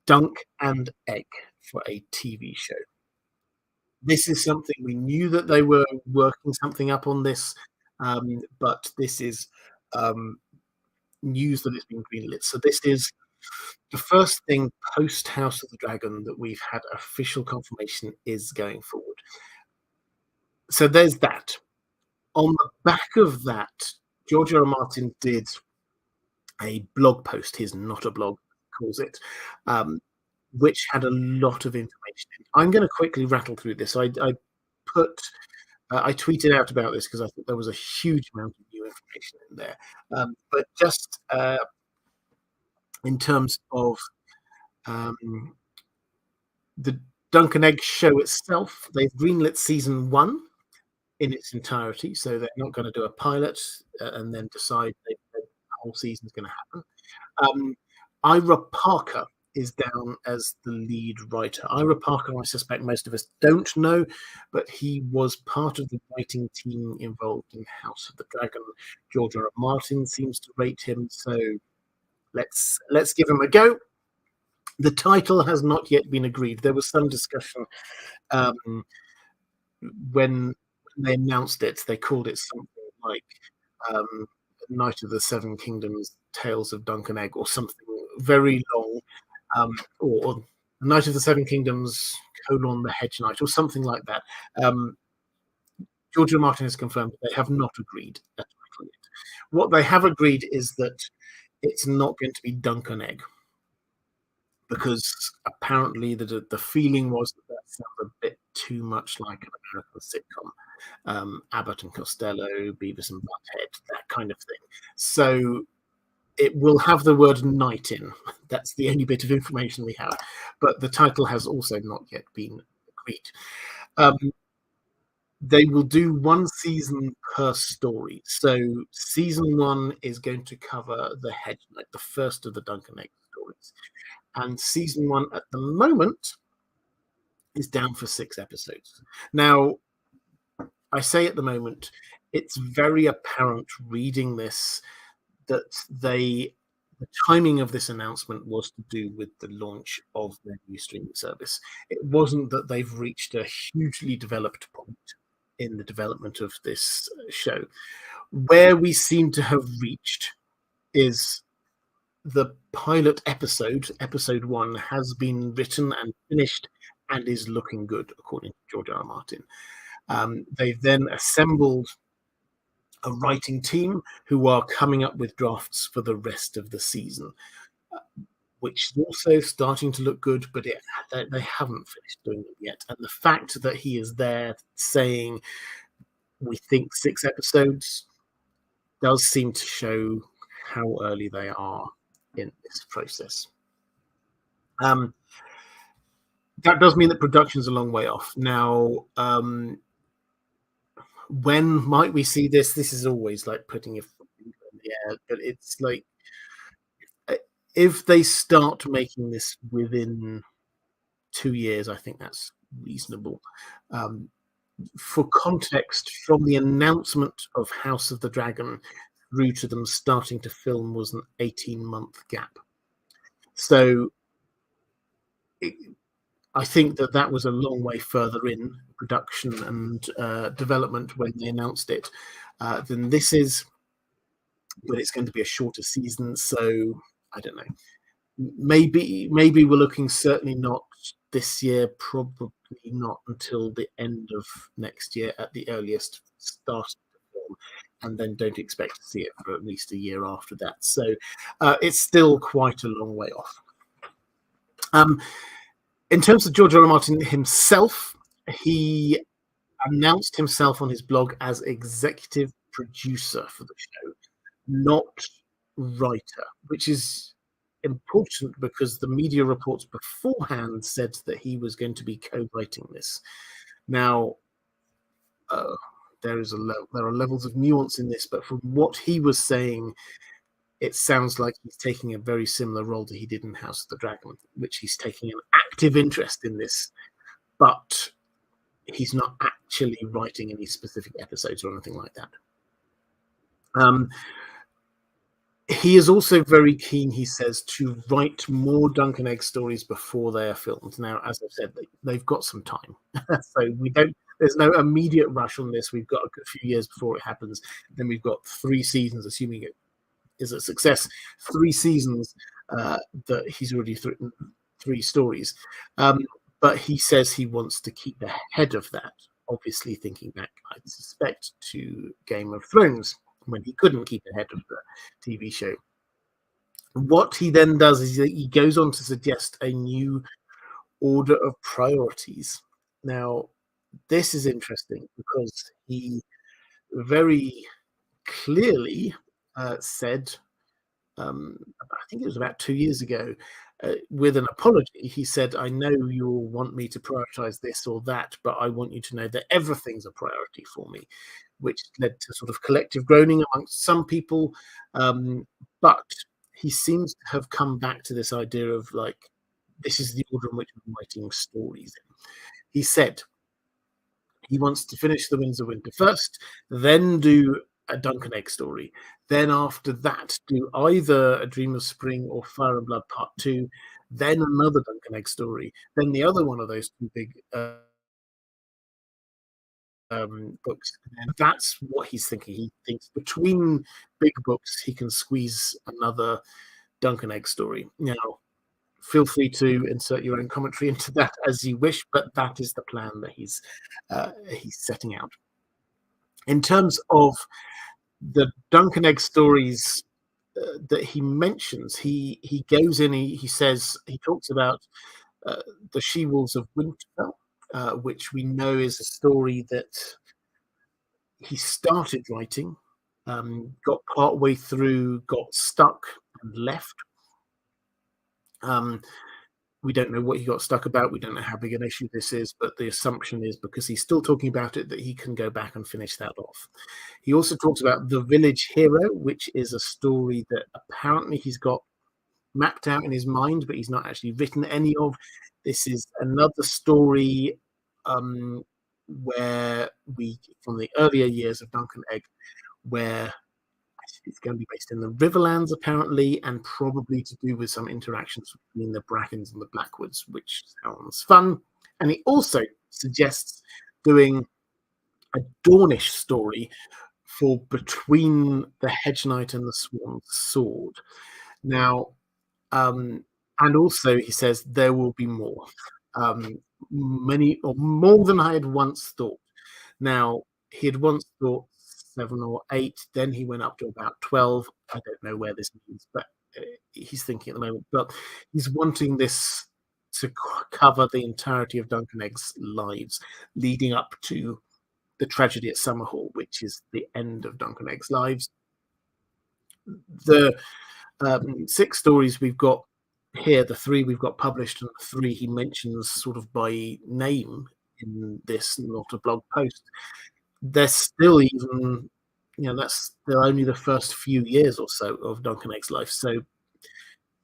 [SPEAKER 1] Dunk and Egg for a TV show. This is something we knew that they were working something up on this, but this is news that it's been greenlit. So this is the first thing post House of the Dragon that we've had official confirmation is going forward. So there's that. On the back of that, George R. R. Martin did a blog post. He's not a blog, calls it, which had a lot of information in. I'm going to quickly rattle through this. I tweeted out about this because I thought there was a huge amount of new information in there. But just in terms of the Dunk and Egg show itself, they've greenlit season 1 in its entirety, so they're not going to do a pilot and then decide the whole season is going to happen. Ira Parker is down as the lead writer. Ira Parker, I suspect most of us don't know, but he was part of the writing team involved in House of the Dragon. George R. R. Martin seems to rate him, so let's give him a go. The title has not yet been agreed. There was some discussion when they announced it. They called it something like Knight of the Seven Kingdoms, Tales of Dunk and Egg, or something very long, or Knight of the Seven Kingdoms, the Hedge Knight, or something like that. George R. R. Martin has confirmed they have not agreed a title yet. What they have agreed is that it's not going to be Dunk and Egg, because apparently the feeling was that sounded a bit too much like an American sitcom, Abbott and Costello, Beavis and Butthead, that kind of thing. So it will have the word knight in. That's the only bit of information we have. But the title has also not yet been agreed. They will do 1 season per story. So season 1 is going to cover the Hedge Knight, the first of the Dunk and Egg stories. And season 1 at the moment is down for 6 episodes. Now, I say at the moment, it's very apparent reading this that the timing of this announcement was to do with the launch of their new streaming service. It wasn't that they've reached a hugely developed point in the development of this show. Where we seem to have reached is the pilot episode 1, has been written and finished and is looking good, according to George R. R. Martin. They've then assembled a writing team who are coming up with drafts for the rest of the season, which is also starting to look good, but they haven't finished doing it yet. And the fact that he is there saying, we think 6 episodes, does seem to show how early they are in this process. That does mean that production's a long way off. Now, when might we see this? This is always like putting your foot in the air, but it's like, if they start making this within 2 years, I think that's reasonable. For context, from the announcement of House of the Dragon through to them starting to film was an 18-month gap. So I think that was a long way further in production and development when they announced it than this is, but it's going to be a shorter season, so I don't know. Maybe we're looking, certainly not this year, probably not until the end of next year at the earliest, start to film. and then don't expect to see it for at least a year after that. So it's still quite a long way off. In terms of George R. R. Martin himself, he announced himself on his blog as executive producer for the show, not writer, which is important because the media reports beforehand said that he was going to be co-writing this. Now, uh, there are levels of nuance in this, but from what he was saying, it sounds like he's taking a very similar role that he did in House of the Dragon, which he's taking an active interest in this, but he's not actually writing any specific episodes or anything like that. He is also very keen, he says, to write more Dunk and Egg stories before they are filmed. Now, as I've said, they've got some time, so there's no immediate rush on this. We've got a good few years before it happens. Then we've got 3 seasons, assuming it is a success. 3 seasons that he's already written 3 stories, but he says he wants to keep ahead of that. Obviously, thinking back, I suspect, to Game of Thrones, when he couldn't keep ahead of the TV show. What he then does is he goes on to suggest a new order of priorities. Now, this is interesting because he very clearly said, I think it was about 2 years ago, with an apology, he said, I know you'll want me to prioritize this or that, but I want you to know that everything's a priority for me, which led to sort of collective groaning amongst some people. But he seems to have come back to this idea of like, this is the order in which I'm writing stories in. He said he wants to finish The Winds of Winter first, then do a Dunk and Egg story. Then after that, do either A Dream of Spring or Fire and Blood Part 2, then another Dunk and Egg story, then the other one of those 2 big books. And that's what he's thinking. He thinks between big books, he can squeeze another Dunk and Egg story. Now, feel free to insert your own commentary into that as you wish, but that is the plan that he's setting out. In terms of the Dunk and Egg stories that he mentions, he goes in, he says, he talks about the She-Wolves of Winterfell, which we know is a story that he started writing, got partway through, got stuck and left. We don't know what he got stuck about. We don't know how big an issue this is, but the assumption is because he's still talking about it that he can go back and finish that off. He also talks about The Village Hero, which is a story that apparently he's got mapped out in his mind, but he's not actually written any of. This is another story where from the earlier years of Dunk and Egg, where it's going to be based in the Riverlands, apparently, and probably to do with some interactions between the Brackens and the Blackwoods, which sounds fun. And he also suggests doing a Dornish story for Between the Hedge Knight and the Swan's Sword. Now, and also he says there will be more, many or more than I had once thought. Now, he had once thought 7 or 8, then he went up to about 12. I don't know where this means, but he's thinking at the moment. But he's wanting this to cover the entirety of Dunk and Egg's lives, leading up to the tragedy at Summerhall, which is the end of Dunk and Egg's lives. The 6 stories we've got here, the 3 we've got published, and the 3 he mentions sort of by name in this, not a blog post. They're still even, they're only the first few years or so of Dunk and Egg's life. So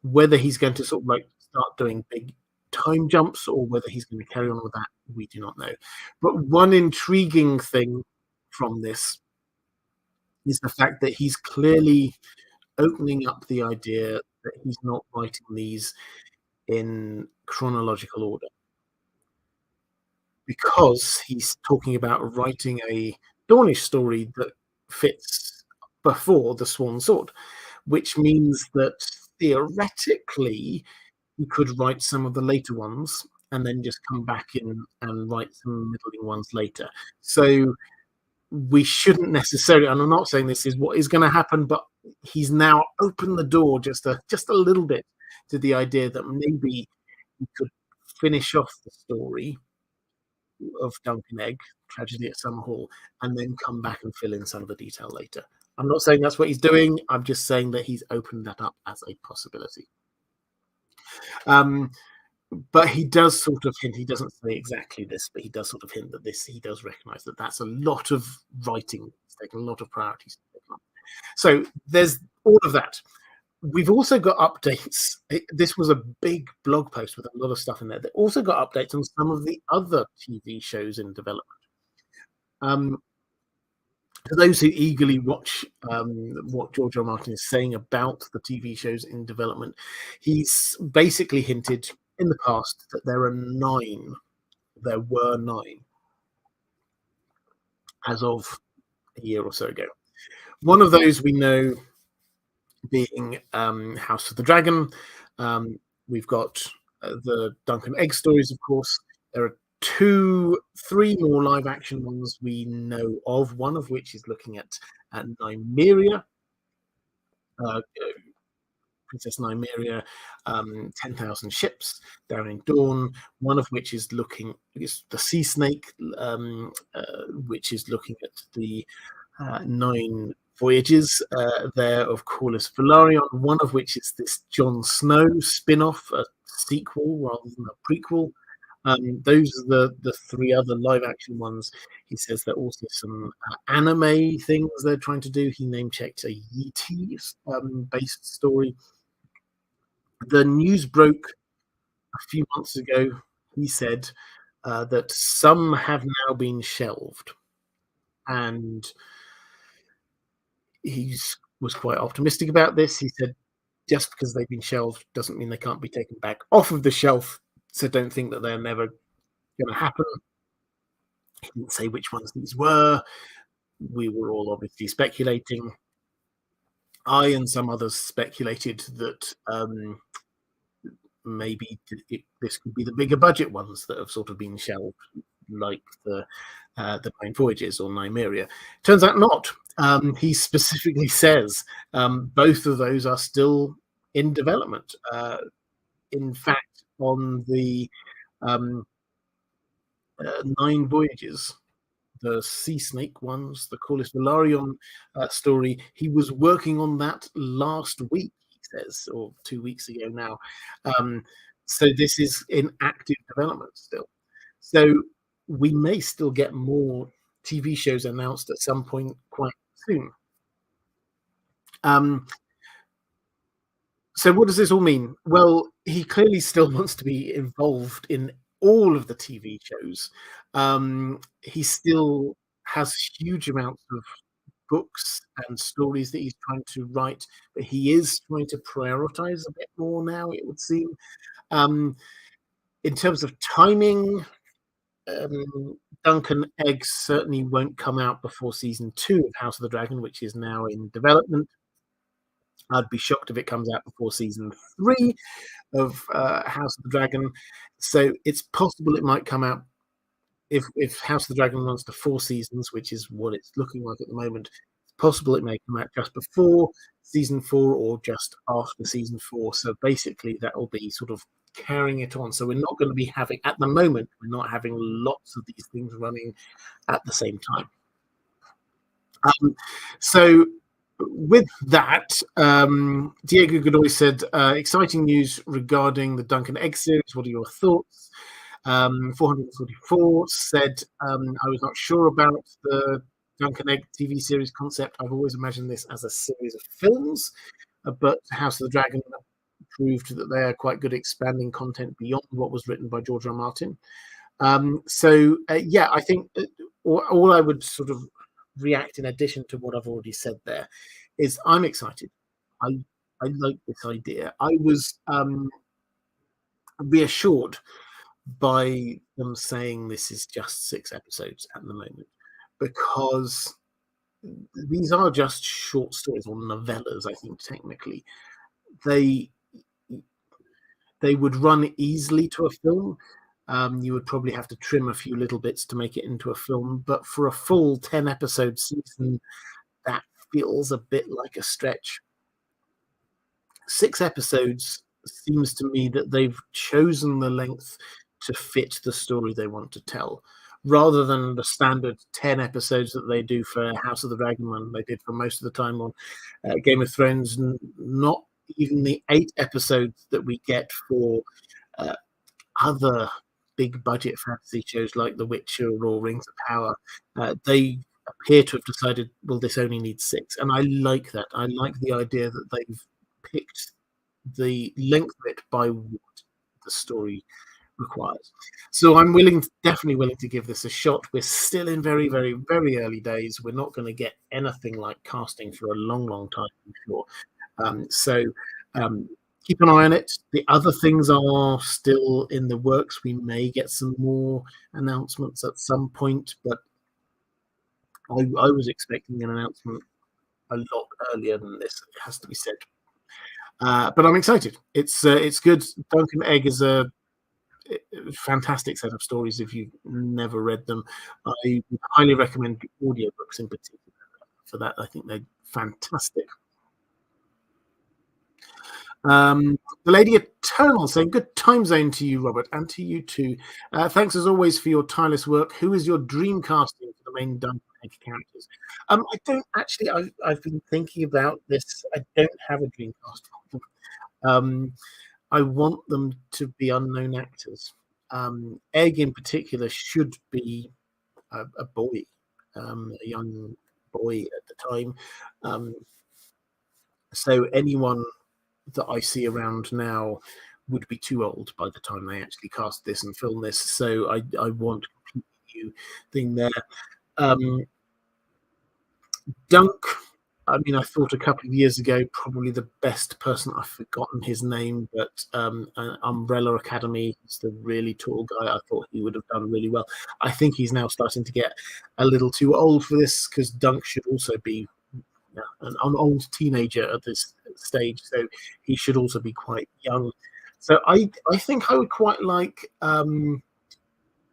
[SPEAKER 1] whether he's going to sort of like start doing big time jumps or whether he's going to carry on with that, we do not know. But one intriguing thing from this is the fact that he's clearly opening up the idea that he's not writing these in chronological order, because he's talking about writing a Dornish story that fits before the Swan Sword, which means that theoretically he could write some of the later ones and then just come back in and write some middling ones later. So we shouldn't necessarily, and I'm not saying this is what is going to happen, but he's now opened the door just a little bit to the idea that maybe he could finish off the story of Dunk and Egg, Tragedy at Summer Hall, and then come back and fill in some of the detail later. I'm not saying that's what he's doing. I'm just saying that he's opened that up as a possibility. Um, but he does sort of hint, he doesn't say exactly this, but he does sort of hint that he does recognize that that's a lot of writing, it's taken a lot of priorities to take on. So there's all of that. We've also got updates. This was a big blog post with a lot of stuff in there. They also got updates on some of the other TV shows in development. For those who eagerly watch what George R. R. Martin is saying about the TV shows in development, he's basically hinted in the past that there were 9 as of a year or so ago. One of those we know being House of the Dragon. We've got the Dunk and Egg stories, of course. There are 3 more live action ones we know of, one of which is looking at Nymeria, Princess Nymeria, 10,000 Ships, Down in Dawn, one of which is looking at the Sea Snake, which is looking at the 9 voyages there of Corlys Velaryon, one of which is this Jon Snow spin-off, a sequel rather than a prequel. Those are the 3 other live action ones. He says there are also some anime things they're trying to do. He name checked a Yeti based story. The news broke a few months ago. He said that some have now been shelved, and he was quite optimistic about this. He said just because they've been shelved doesn't mean they can't be taken back off of the shelf, so don't think that they're never going to happen. He didn't say which ones these were. We were all obviously speculating. I and some others speculated that maybe this could be the bigger budget ones that have sort of been shelved, like the 9 Voyages or Nymeria. Turns out not. He specifically says both of those are still in development. In fact, on the 9 Voyages, the Sea Snake ones, the Corlys Velaryon story, he was working on that last week, he says, or 2 weeks ago now. So this is in active development still. So we may still get more TV shows announced at some point quite soon. So what does this all mean? Well, he clearly still wants to be involved in all of the TV shows. He still has huge amounts of books and stories that he's trying to write, but he is trying to prioritize a bit more now, it would seem. In terms of timing, Dunk and Egg certainly won't come out before season 2 of House of the Dragon, which is now in development. I'd be shocked if it comes out before season 3 of House of the Dragon. So it's possible it might come out if House of the Dragon runs to 4 seasons, which is what it's looking like at the moment. It's possible it may come out just before season 4 or just after season 4. So basically, that will be sort of carrying it on. So we're not going to be having, at the moment, we're not having lots of these things running at the same time. So with that, Diego Godoy said, exciting news regarding the Dunk and Egg series. What are your thoughts? 444 said, I was not sure about the Dunk and Egg TV series concept. I've always imagined this as a series of films, but House of the Dragon proved that they are quite good at expanding content beyond what was written by George R. R. Martin. Yeah, I think all I would sort of react in addition to what I've already said there is I'm excited. I like this idea. I was reassured by them saying this is just 6 episodes at the moment, because these are just short stories or novellas. I think technically they would run easily to a film. You would probably have to trim a few little bits to make it into a film, but for a full 10-episode season, that feels a bit like a stretch. 6 episodes seems to me that they've chosen the length to fit the story they want to tell, rather than the standard 10 episodes that they do for House of the Dragon and they did for most of the time on Game of Thrones, not even the 8 episodes that we get for uh, other big budget fantasy shows like The Witcher or Rings of Power. They appear to have decided, well, this only needs 6. And I like that. I like the idea that they've picked the length of it by what the story requires. So I'm definitely willing to give this a shot. We're still in very, very, very early days. We're not going to get anything like casting for a long, long time, I'm sure. So keep an eye on it. The other things are still in the works. We may get some more announcements at some point, but I was expecting an announcement a lot earlier than this, it has to be said. But I'm excited. It's good. Duncan Egg is a fantastic set of stories if you've never read them. I would highly recommend the audiobooks in particular for that. I think they're fantastic. The Lady Eternal saying, good time zone to you, Robert, and to you too. Thanks as always for your tireless work. Who is your dream casting for the main Duncan Egg characters? I don't actually, I've been thinking about this. I don't have a dream cast for them. I want them to be unknown actors. Egg in particular should be a boy, a young boy at the time. So anyone that I see around now would be too old by the time they actually cast this and film this. So I want a completely new thing there. Dunk, I mean, I thought a couple of years ago, probably the best person, I've forgotten his name, but Umbrella Academy, he's the really tall guy. I thought he would have done really well. I think he's now starting to get a little too old for this, because Dunk should also be an old teenager at this stage, so he should also be quite young. So I think I would quite like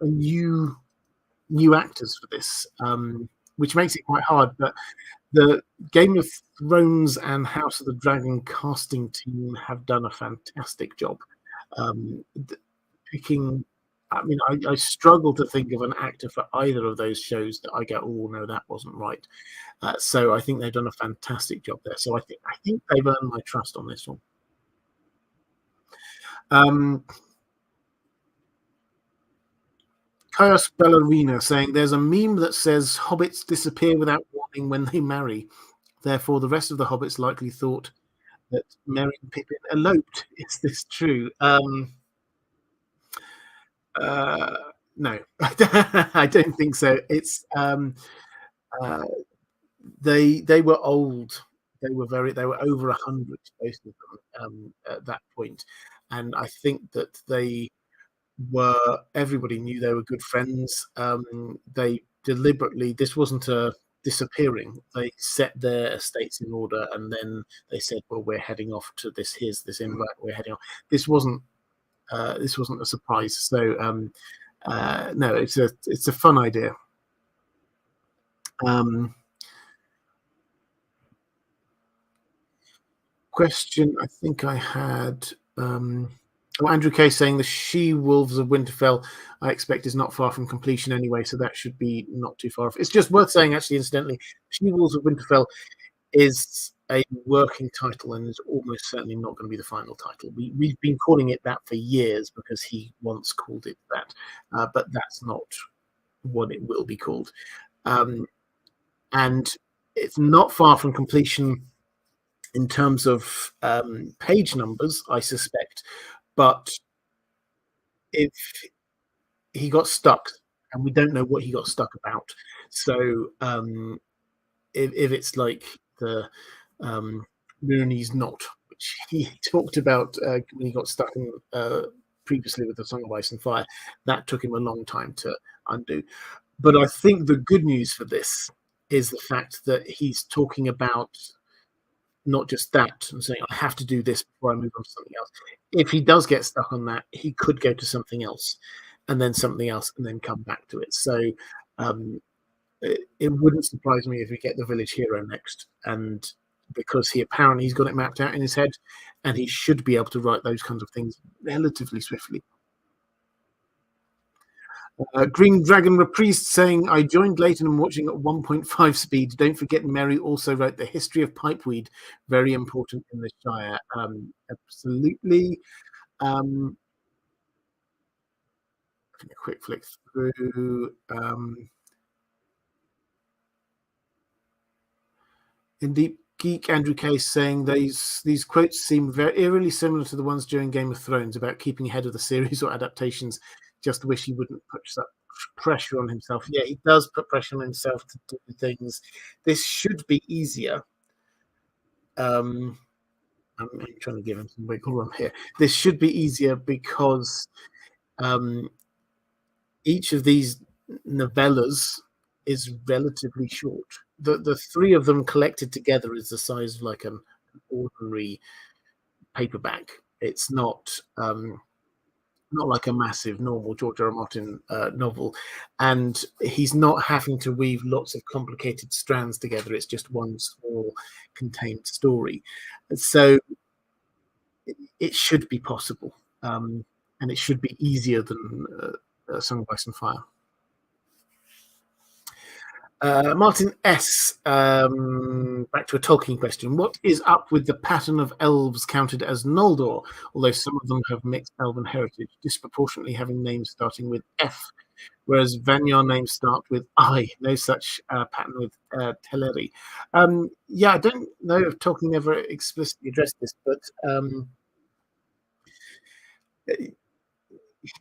[SPEAKER 1] new actors for this, which makes it quite hard. But the Game of Thrones and House of the Dragon casting team have done a fantastic job picking. I mean, I struggle to think of an actor for either of those shows that I go, oh no, that wasn't right. So I think they've done a fantastic job there. So I think they've earned my trust on this one. Chaos Ballerina saying there's a meme that says hobbits disappear without warning when they marry. Therefore, the rest of the hobbits likely thought that Merry and Pippin eloped. Is this true? No, I don't think so. It's they were old. They were over 100, both of them, at that point, and I think that everybody knew they were good friends. They deliberately, this wasn't a disappearing. They set their estates in order, and then they said, "Well, we're heading off to here's this invite. We're heading off." This wasn't a surprise. So no, it's a fun idea. Question I think I had. Andrew Kay saying the She-Wolves of Winterfell, I expect, is not far from completion anyway, so that should be not too far off. It's just worth saying, actually, incidentally, She-Wolves of Winterfell is a working title and is almost certainly not going to be the final title. We've been calling it that for years because he once called it that, but that's not what it will be called. And it's not far from completion in terms of page numbers, I suspect. But if he got stuck, and we don't know what he got stuck about, so if it's like the Rooney's Knot, which he talked about when he got stuck in, previously with the Song of Ice and Fire, that took him a long time to undo. But I think the good news for this is the fact that he's talking about not just that and saying, I have to do this before I move on to something else. If he does get stuck on that, he could go to something else. and then something else, and then come back to it. So um, it wouldn't surprise me if we get the village hero next, and because he's got it mapped out in his head, and he should be able to write those kinds of things relatively swiftly. Green Dragon Reprise saying, I joined late and I'm watching at 1.5 speed. Don't forget, Mary also wrote the history of pipeweed, very important in the Shire. Absolutely. A quick flick through. In Deep Geek, Andrew Case saying these quotes seem very eerily similar to the ones during Game of Thrones about keeping ahead of the series or adaptations. Just wish he wouldn't put such pressure on himself. Yeah, he does put pressure on himself to do things. This should be easier. I'm trying to give him some wiggle room here. This should be easier because each of these novellas is relatively short. The three of them collected together is the size of like an ordinary paperback. It's not like a massive normal George R. R. Martin novel, and he's not having to weave lots of complicated strands together. It's just one small contained story. So it should be possible, and it should be easier than Song of Ice and Fire. Martin S. Back to a Tolkien question. What is up with the pattern of elves counted as Noldor, although some of them have mixed elven heritage, disproportionately having names starting with F, whereas Vanyar names start with I? No such pattern with Teleri. Yeah, I don't know if Tolkien ever explicitly addressed this, but it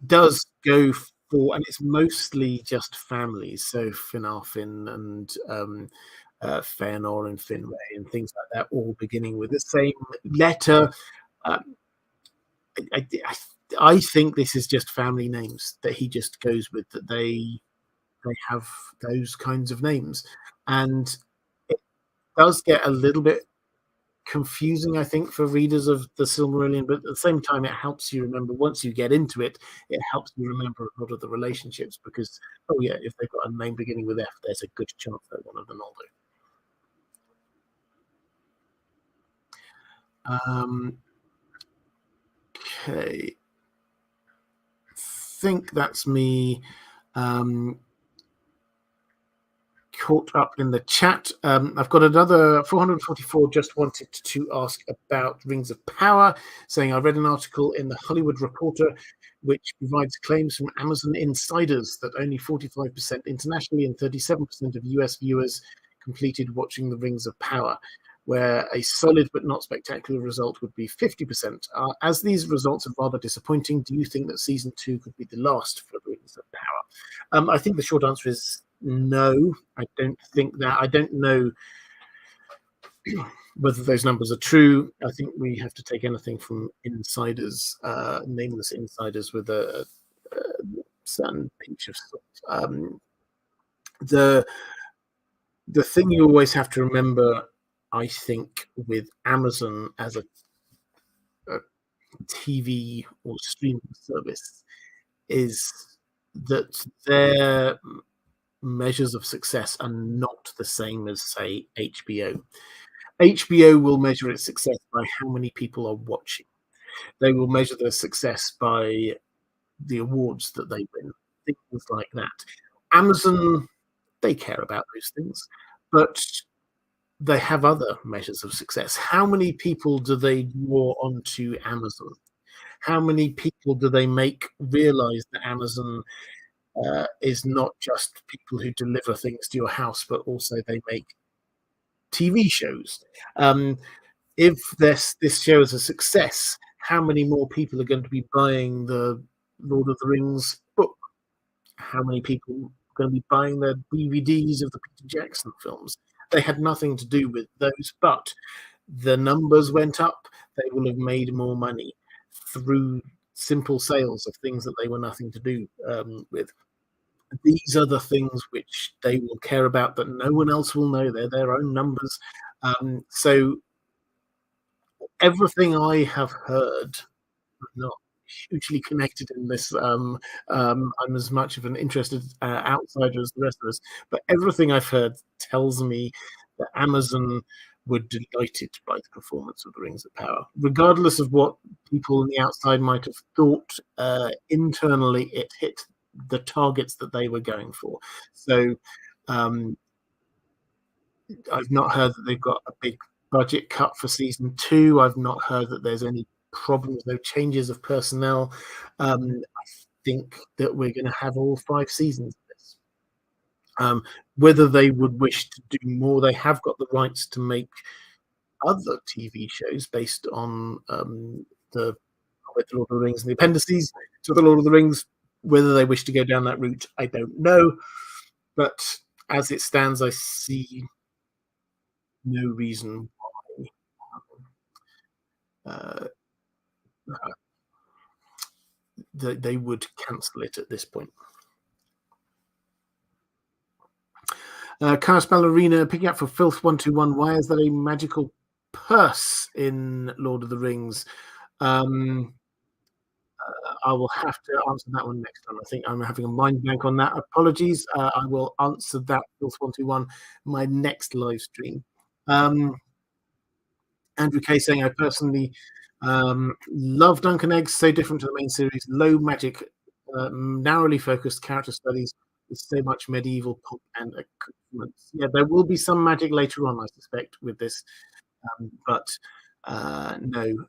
[SPEAKER 1] does go for, and it's mostly just families. So Finarfin and Fëanor and Finwë and things like that, all beginning with the same letter. I think this is just family names that he just goes with, that they have those kinds of names, and it does get a little bit confusing, I think, for readers of the Silmarillion, but at the same time, it helps you remember. Once you get into it, it helps you remember a lot of the relationships, because oh yeah, if they've got a name beginning with F, there's a good chance they're one of the Noldo. Okay, I think that's me caught up in the chat. I've got another 444 just wanted to ask about Rings of Power, saying I read an article in the Hollywood Reporter which provides claims from Amazon insiders that only 45% internationally and 37% of US viewers completed watching the Rings of Power, where a solid but not spectacular result would be 50%. As these results are rather disappointing, do you think that season 2 could be the last for Rings of Power? I think the short answer is no. I don't think that. I don't know whether those numbers are true. I think we have to take anything from insiders, nameless insiders, with a certain pinch of salt. The thing you always have to remember, I think, with Amazon as a TV or streaming service is that their measures of success are not the same as, say, HBO. HBO will measure its success by how many people are watching. They will measure their success by the awards that they win, things like that. Amazon, they care about those things, but they have other measures of success. How many people do they draw onto Amazon? How many people do they make realize that Amazon is not just people who deliver things to your house, but also they make TV shows? If this show is a success, how many more people are going to be buying the Lord of the Rings book? How many people are going to be buying the DVDs of the Peter Jackson films? They had nothing to do with those, but the numbers went up. They will have made more money through simple sales of things that they were nothing to do with. These are the things which they will care about, that no one else will know. They're their own numbers. So everything I have heard, no. hugely connected in this. I'm as much of an interested outsider as the rest of us, but everything I've heard tells me that Amazon were delighted by the performance of the Rings of Power, regardless of what people on the outside might have thought. Internally, it hit the targets that they were going for. So um, I've not heard that they've got a big budget cut for season two. I've not heard that there's any problems, no changes of personnel. I think that we're going to have all 5 seasons of this. Whether they would wish to do more, they have got the rights to make other TV shows based on the Hobbit, the Lord of the Rings, and the appendices to the Lord of the Rings. Whether they wish to go down that route, I don't know. But as it stands, I see no reason why uh, they would cancel it at this point. Chaos Ballerina picking up for Filth121. Why is there a magical purse in Lord of the Rings? I will have to answer that one next time. I think I'm having a mind blank on that. Apologies. I will answer that, Filth121, my next live stream. Andrew K saying, I personally love Duncan Eggs, so different to the main series. Low magic, narrowly focused character studies with so much medieval pop and accoutrements. Yeah, there will be some magic later on, I suspect, with this, but no.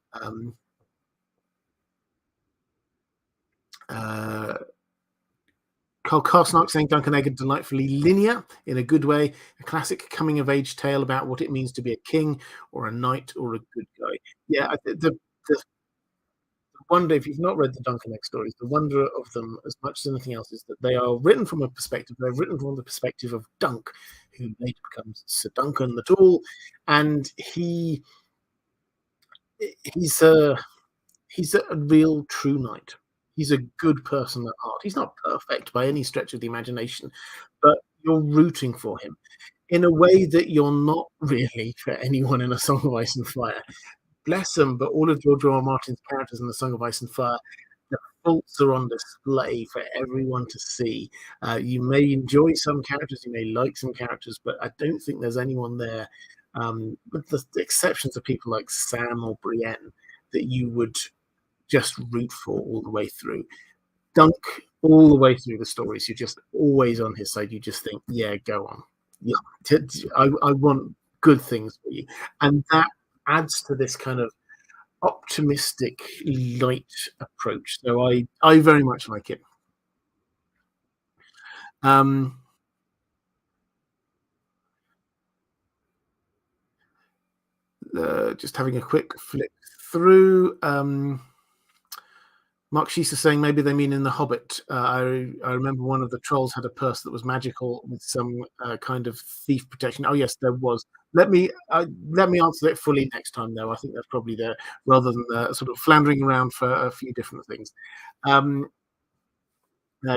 [SPEAKER 1] Carl Karsnark saying Duncan Egg delightfully linear in a good way, a classic coming of age tale about what it means to be a king or a knight or a good guy. Yeah, the wonder, if you've not read the Duncan Egg stories, the wonder of them as much as anything else is that they are written from a perspective, they're written from the perspective of Dunk, who later becomes Sir Duncan the Tall, and he's a real true knight. He's a good person at heart. He's not perfect by any stretch of the imagination, but you're rooting for him in a way that you're not really for anyone in A Song of Ice and Fire. Bless them, but all of George R. R. Martin's characters in The Song of Ice and Fire, the faults are on display for everyone to see. You may enjoy some characters, you may like some characters, but I don't think there's anyone there, with the exceptions of people like Sam or Brienne, that you would just root for all the way through. Dunk, all the way through the stories, you're just always on his side. You just think, yeah, go on. Yeah, I want good things for you. And that adds to this kind of optimistic, light approach. So I very much like it. Just having a quick flick through. Mark Sheeser saying maybe they mean in The Hobbit. I remember one of the trolls had a purse that was magical with some kind of thief protection. Oh yes, there was. Let me answer it fully next time, though. I think that's probably there, rather than sort of floundering around for a few different things.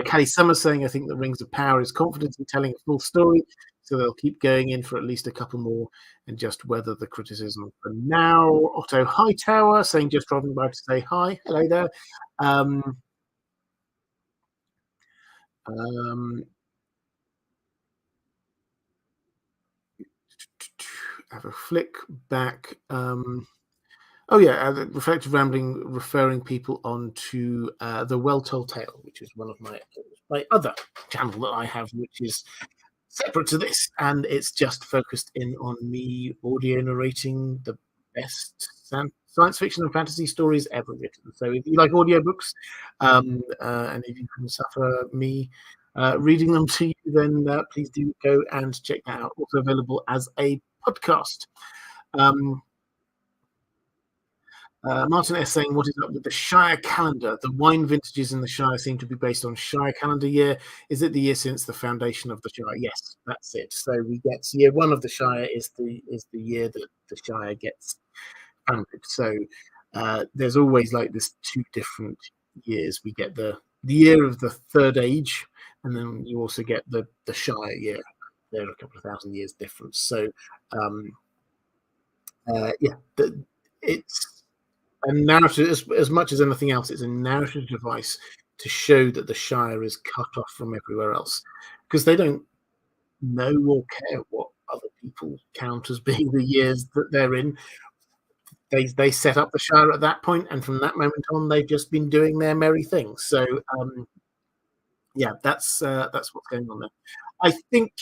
[SPEAKER 1] Callie Summers saying, I think the Rings of Power is confident in telling a full story, so they'll keep going in for at least a couple more and just weather the criticism for now. Otto Hightower saying, just dropping by to say hi. Hello there. Have a flick back. Oh yeah, reflective rambling, referring people onto the Well Told Tale, which is one of my other channel that I have, which is separate to this, and it's just focused in on me audio narrating the best science fiction and fantasy stories ever written. So if you like audiobooks, and if you can suffer me reading them to you, then please do go and check that out. Also available as a podcast. Martin S. saying, what is up with the Shire calendar? The wine vintages in the Shire seem to be based on Shire calendar year. Is it the year since the foundation of the Shire? Yes, that's it. So we get year one of the Shire is the year that the Shire gets founded. So there's always like this 2 different years. We get the year of the Third Age, and then you also get the Shire year. They're a couple of thousand years difference. So yeah, it's a narrative as much as anything else. It's a narrative device to show that the Shire is cut off from everywhere else because they don't know or care what other people count as being the years that they're in. They set up the Shire at that point, and from that moment on, they've just been doing their merry things. So yeah, that's what's going on there. I think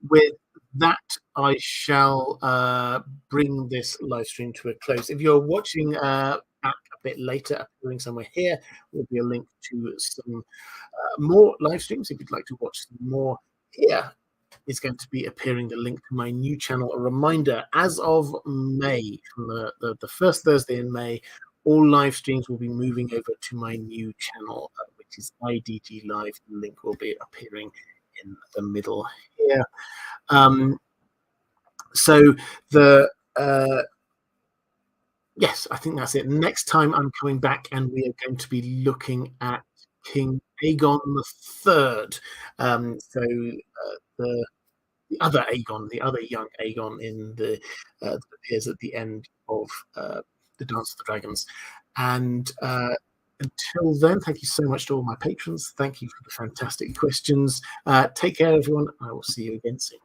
[SPEAKER 1] with that, I shall bring this live stream to a close. If you're watching back a bit later, appearing somewhere here, will be a link to some more live streams. If you'd like to watch some more, here is going to be appearing the link to my new channel. A reminder, as of May, from the first Thursday in May, all live streams will be moving over to my new channel, which is IDG Live. The link will be appearing in the middle here. So the yes, I think that's it. Next time I'm coming back, and we are going to be looking at King Aegon the Third. The other Aegon, the other young Aegon in the that appears at the end of the Dance of the Dragons. And until then, thank you so much to all my patrons. Thank you for the fantastic questions. Take care, everyone. I will see you again soon.